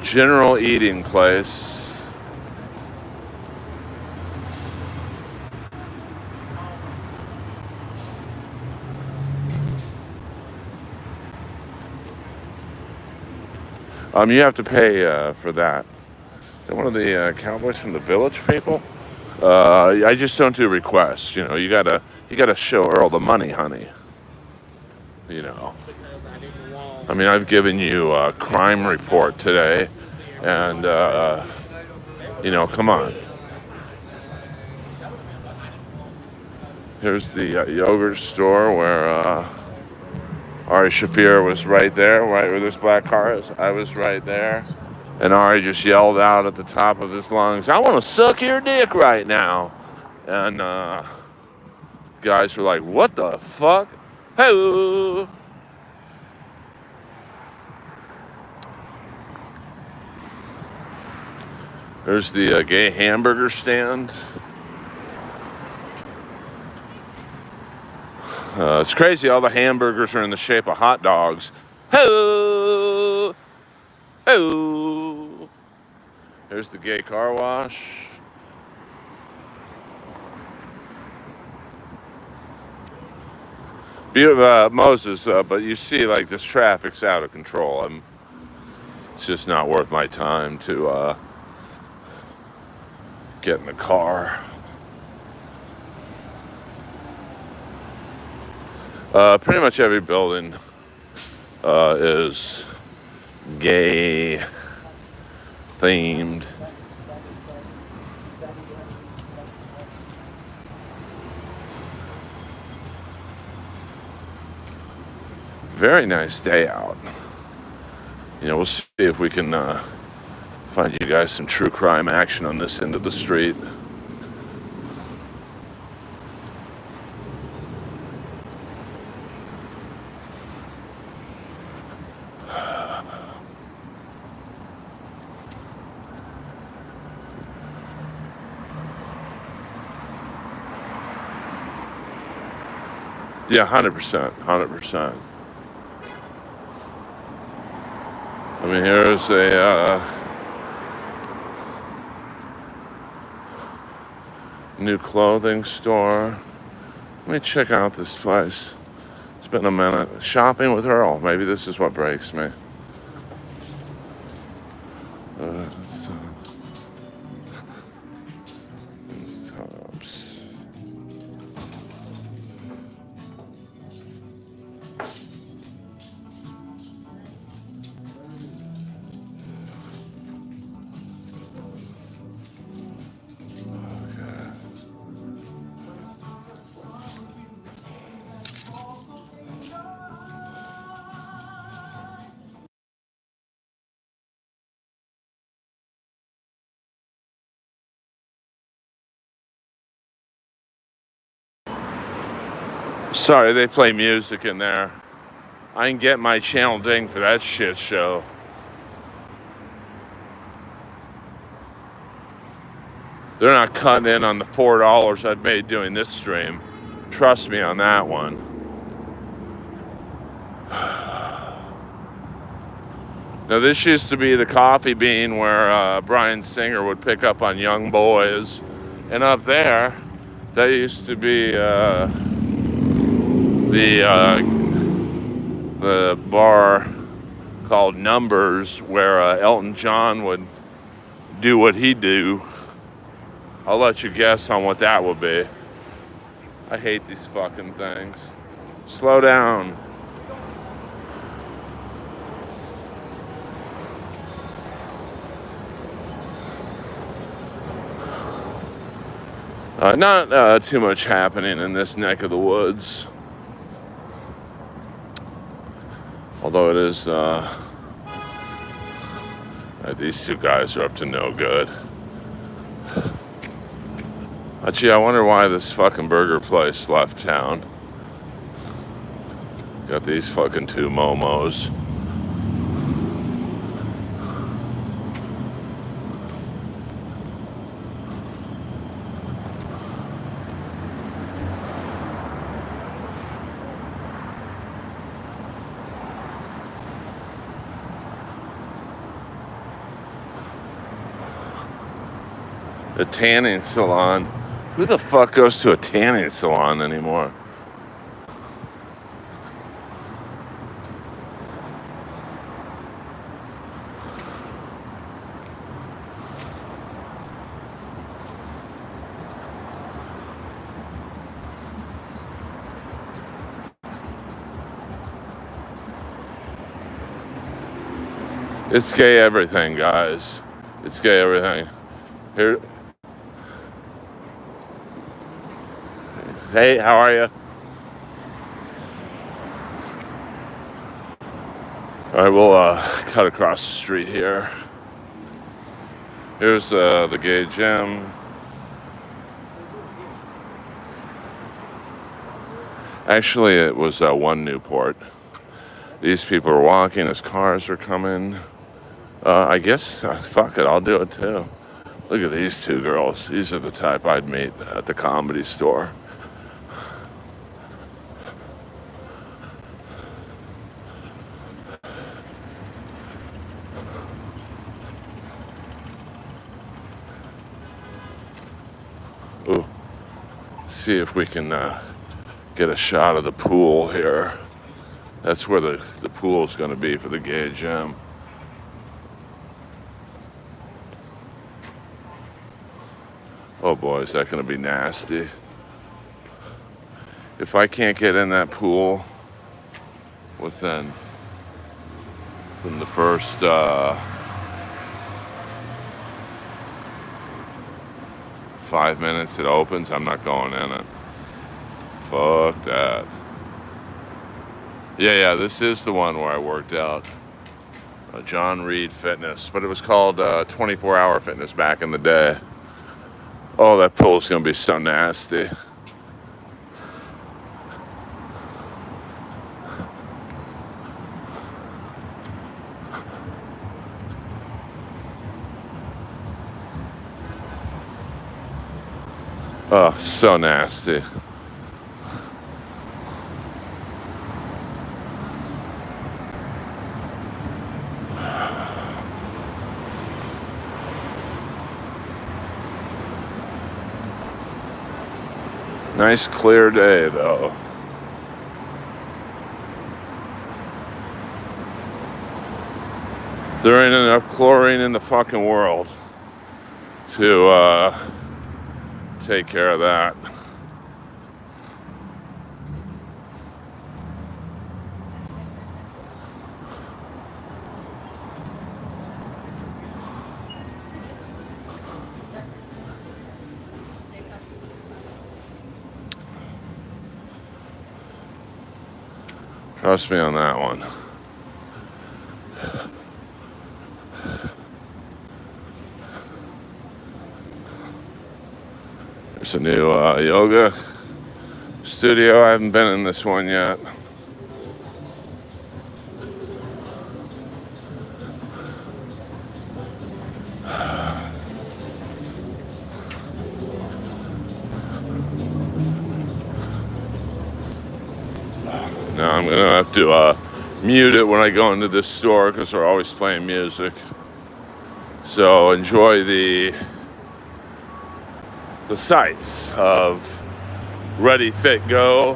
general eating place. You have to pay for that. They're one of the cowboys from the Village people. I just don't do requests. You know, you gotta show Earl the money, honey. You know. I mean, I've given you a crime report today, and come on. Here's the yogurt store where Ari Shafir was right there, right where this black car is. I was right there. And Ari just yelled out at the top of his lungs, "I want to suck your dick right now." And guys were like, "What the fuck?" Hey. There's the gay hamburger stand. It's crazy, all the hamburgers are in the shape of hot dogs. Ho! Ho! There's the gay car wash. Moses, but you see, like, this traffic's out of control. It's just not worth my time to get in the car. Pretty much every building is gay themed. Very nice day out. We'll see if we can find you guys some true crime action on this end of the street. Yeah, 100%, 100%. I mean, here's a new clothing store. Let me check out this place. It's been a minute. Shopping with Earl. Maybe this is what breaks me. Tops. Sorry, they play music in there. I can get my channel ding for that shit show. They're not cutting in on the $4 I've made doing this stream. Trust me on that one. Now, this used to be the Coffee Bean where Bryan Singer would pick up on young boys. And up there, that used to be the bar called Numbers where Elton John would do what he'd do. I'll let you guess on what that would be. I hate these fucking things. Slow down. Not too much happening in this neck of the woods. Although it is, these two guys are up to no good. Gee, I wonder why this fucking burger place left town. Got these fucking two momos. A tanning salon. Who the fuck goes to a tanning salon anymore? It's gay everything, guys. It's gay everything. Here. Hey, how are you? All right, we'll cut across the street here. Here's the gay gym. Actually, it was one Newport. These people are walking as cars are coming. I guess, fuck it, I'll do it too. Look at these two girls. These are the type I'd meet at the Comedy Store. Ooh. See if we can get a shot of the pool here. That's where the pool is going to be for the gay gym. Oh boy, is that going to be nasty. If I can't get in that pool, within the first 5 minutes it opens. I'm not going in it. Fuck that. Yeah, this is the one where I worked out. John Reed Fitness, but it was called 24-Hour Fitness back in the day. Oh, that pool's gonna be so nasty. Oh, so nasty. Nice clear day though. There ain't enough chlorine in the fucking world to take care of that. Trust me on that one. There's a new yoga studio. I haven't been in this one yet. Now I'm gonna have to mute it when I go into this store because they're always playing music. So enjoy the sights of Ready, Fit, Go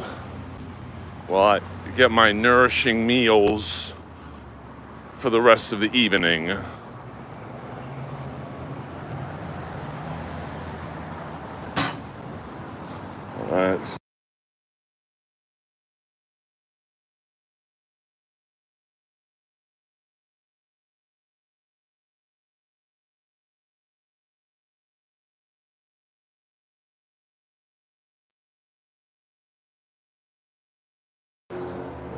while I get my nourishing meals for the rest of the evening. All right.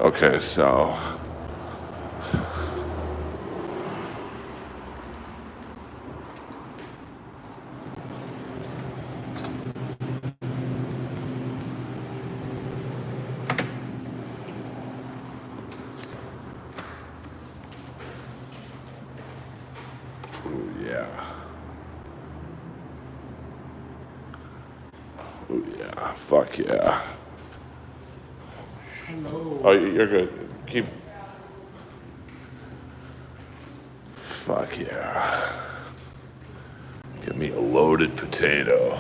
Okay, so fuck yeah. Hello. Oh, you're good. Keep. Fuck yeah. Give me a loaded potato.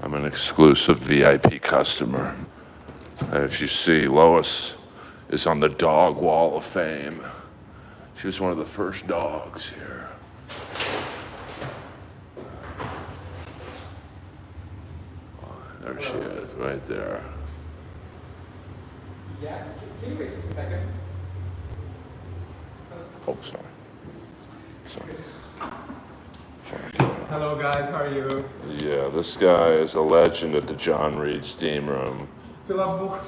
I'm an exclusive VIP customer. If you see, Lois is on the Dog Wall of Fame. She was one of the first dogs here. There she is, right there. Yeah, can you wait just a second? Oh, sorry. Hello guys, how are you? Yeah, this guy is a legend at the John Reed Steam Room. Pela boca.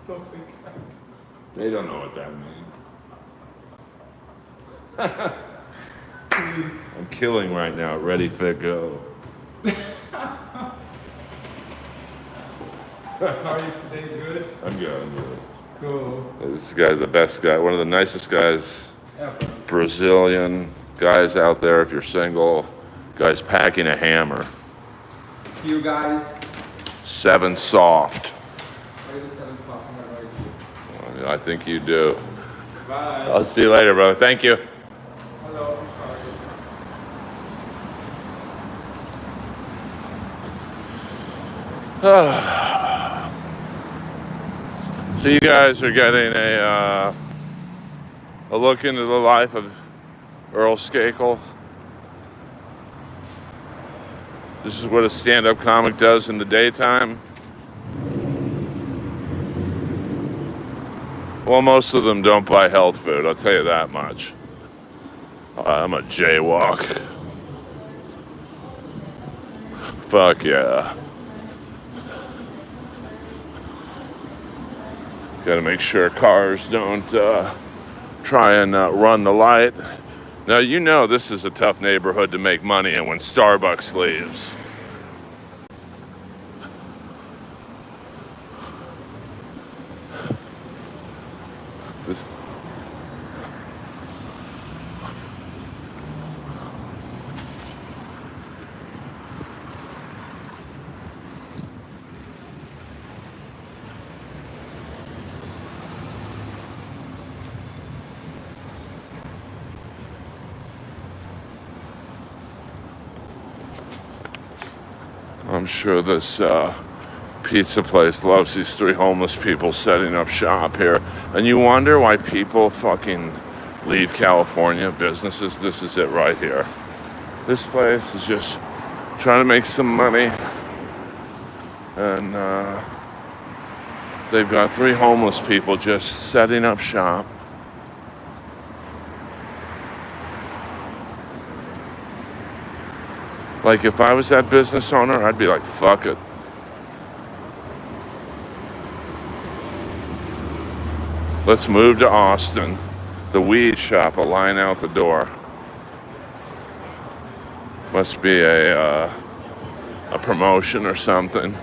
Toxic. They don't know what that means. Please. I'm killing right now. Ready, fit, go. How are you today? Good? I'm good. Cool. This guy's the best guy, one of the nicest guys. Ever. Brazilian guys out there. If you're single, guys packing a hammer. See you guys. 7 soft. I just haven't stopped my right. I think you do. Bye. I'll see you later, bro. Thank you. Hello, I'm sorry. So you guys are getting a look into the life of Earl Skakel. This is what a stand-up comic does in the daytime. Well, most of them don't buy health food, I'll tell you that much. I'm a jaywalk. Fuck yeah. Gotta make sure cars don't try and run the light. Now, you know this is a tough neighborhood to make money in when Starbucks leaves. I'm sure this pizza place loves these three homeless people setting up shop here. And you wonder why people fucking leave California businesses. This is it right here. This place is just trying to make some money. And they've got three homeless people just setting up shop. Like, if I was that business owner, I'd be like, fuck it. Let's move to Austin. The weed shop will line out the door. Must be a promotion or something.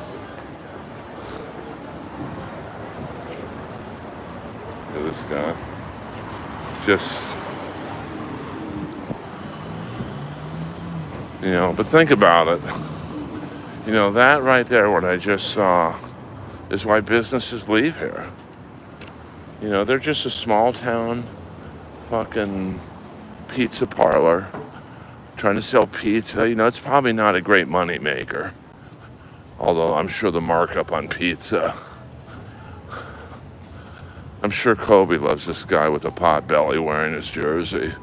Look at this guy. Just... You know, but think about it. You know, that right there, what I just saw, is why businesses leave here. You know, they're just a small town fucking pizza parlor trying to sell pizza. You know, it's probably not a great money maker. Although I'm sure the markup on pizza. I'm sure Kobe loves this guy with a pot belly wearing his jersey.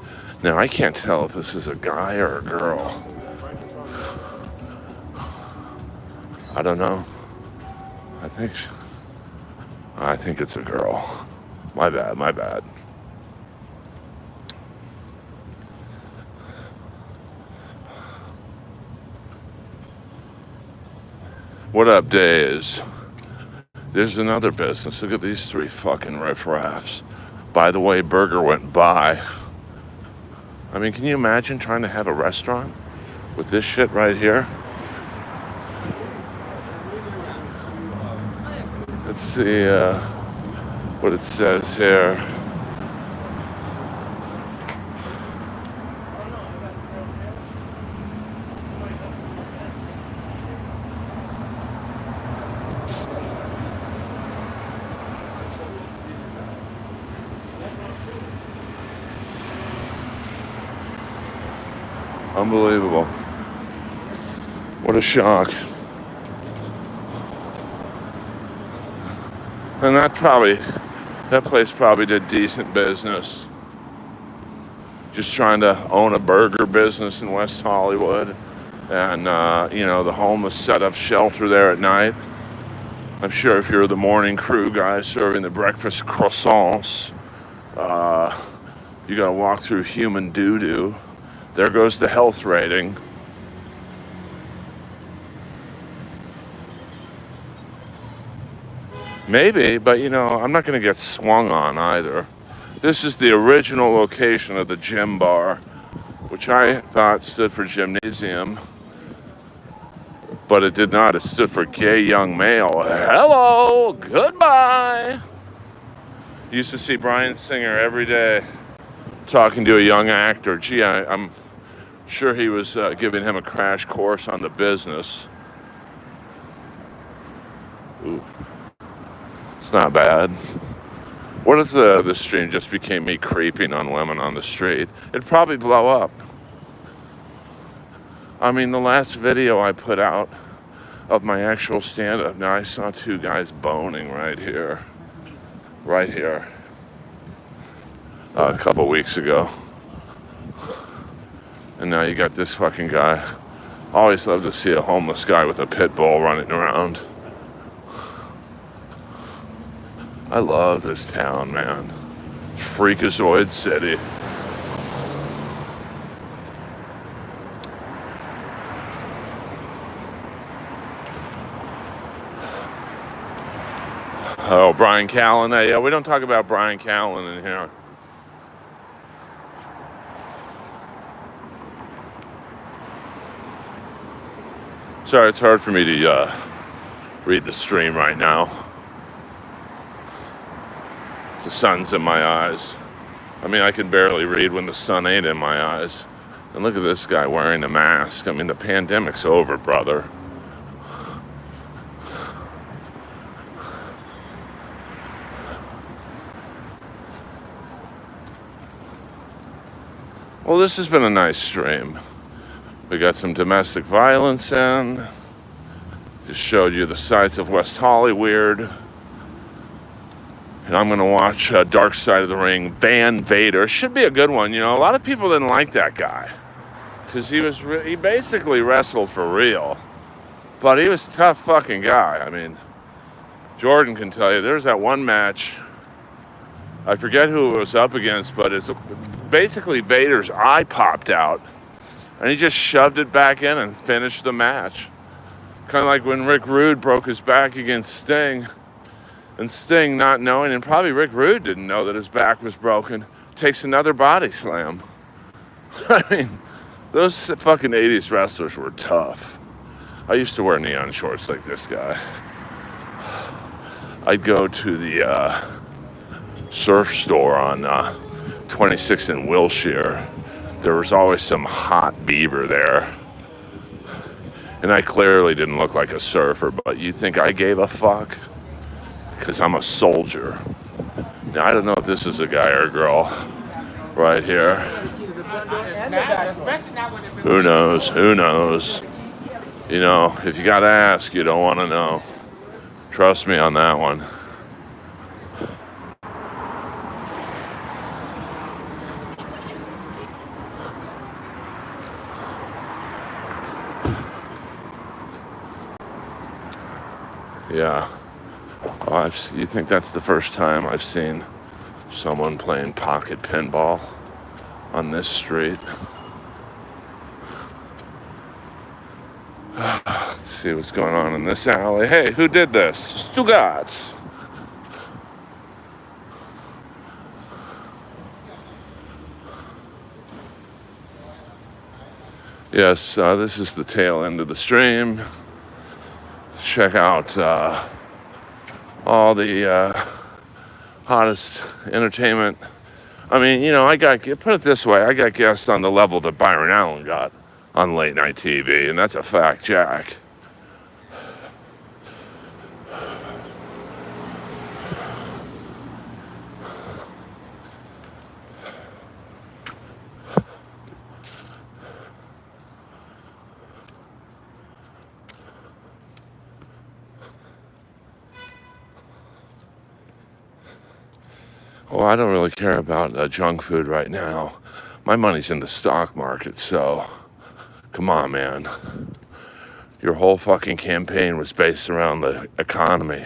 Now, I can't tell if this is a guy or a girl. I don't know. I think it's a girl. My bad. What up, Days? There's another business. Look at these three fucking riffraffs. By the way, Burger went by. I mean, can you imagine trying to have a restaurant with this shit right here? Let's see what it says here. Unbelievable. What a shock. And that place probably did decent business. Just trying to own a burger business in West Hollywood. And, you know, the homeless set up shelter there at night. I'm sure if you're the morning crew guy serving the breakfast croissants, you gotta walk through human doo-doo. There goes the health rating. Maybe, but you know, I'm not gonna get swung on either. This is the original location of the gym bar, which I thought stood for gymnasium, but it did not. It stood for gay young male. Hello, goodbye. Used to see Bryan Singer every day talking to a young actor. Gee, I'm sure he was giving him a crash course on the business. Ooh, it's not bad. What if the stream just became me creeping on women on the street? It'd probably blow up. I mean, the last video I put out of my actual stand-up. Now, I saw two guys boning right here, a couple weeks ago. And now you got this fucking guy. Always love to see a homeless guy with a pit bull running around. I love this town, man. Freakazoid City. Oh, Brian Callen. Yeah, we don't talk about Brian Callen in here. Sorry, it's hard for me to read the stream right now. The sun's in my eyes. I mean, I can barely read when the sun ain't in my eyes. And look at this guy wearing a mask. I mean, the pandemic's over, brother. Well, this has been a nice stream. We got some domestic violence in. Just showed you the sights of West Hollywood. And I'm going to watch Dark Side of the Ring, Van Vader. Should be a good one. You know, a lot of people didn't like that guy. Because he basically wrestled for real. But he was a tough fucking guy. I mean, Jordan can tell you, there's that one match. I forget who it was up against, but it's basically Vader's eye popped out. And he just shoved it back in and finished the match. Kind of like when Rick Rude broke his back against Sting. And Sting, not knowing, and probably Rick Rude didn't know that his back was broken, takes another body slam. I mean, those fucking 80s wrestlers were tough. I used to wear neon shorts like this guy. I'd go to the surf store on 26th and Wilshire. There was always some hot beaver there. And I clearly didn't look like a surfer, but you think I gave a fuck? Because I'm a soldier. Now, I don't know if this is a guy or a girl right here. Who knows? Who knows? You know, if you gotta ask, you don't want to know. Trust me on that one. Yeah. Oh, you think that's the first time I've seen someone playing pocket pinball on this street? Let's see what's going on in this alley. Hey, who did this? Stugatz. Yes, this is the tail end of the stream. Check out all the hottest entertainment. I mean, you know, put it this way, I got guests on the level that Byron Allen got on late night TV, and that's a fact, Jack. Well, I don't really care about junk food right now. My money's in the stock market, so come on, man. Your whole fucking campaign was based around the economy.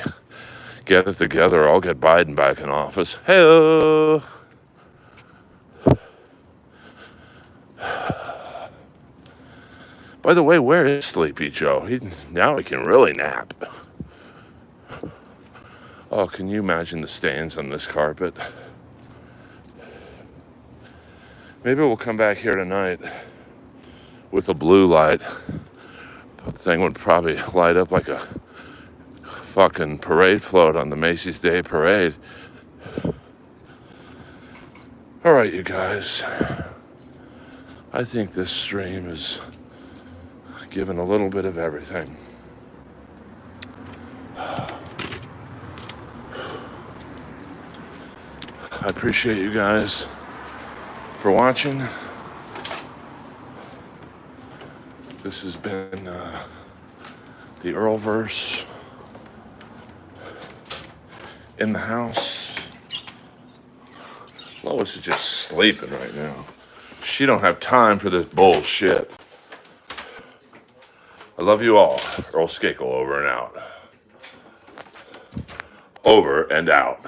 Get it together, I'll get Biden back in office. Hey-oh! By the way, where is Sleepy Joe? Now he can really nap. Oh, can you imagine the stains on this carpet? Maybe we'll come back here tonight with a blue light. The thing would probably light up like a fucking parade float on the Macy's Day Parade. All right, you guys. I think this stream is giving a little bit of everything. I appreciate you guys for watching. This has been The Earlverse in the house. Lois is just sleeping right now. She don't have time for this bullshit. I love you all. Earl Skakel over and out. Over and out.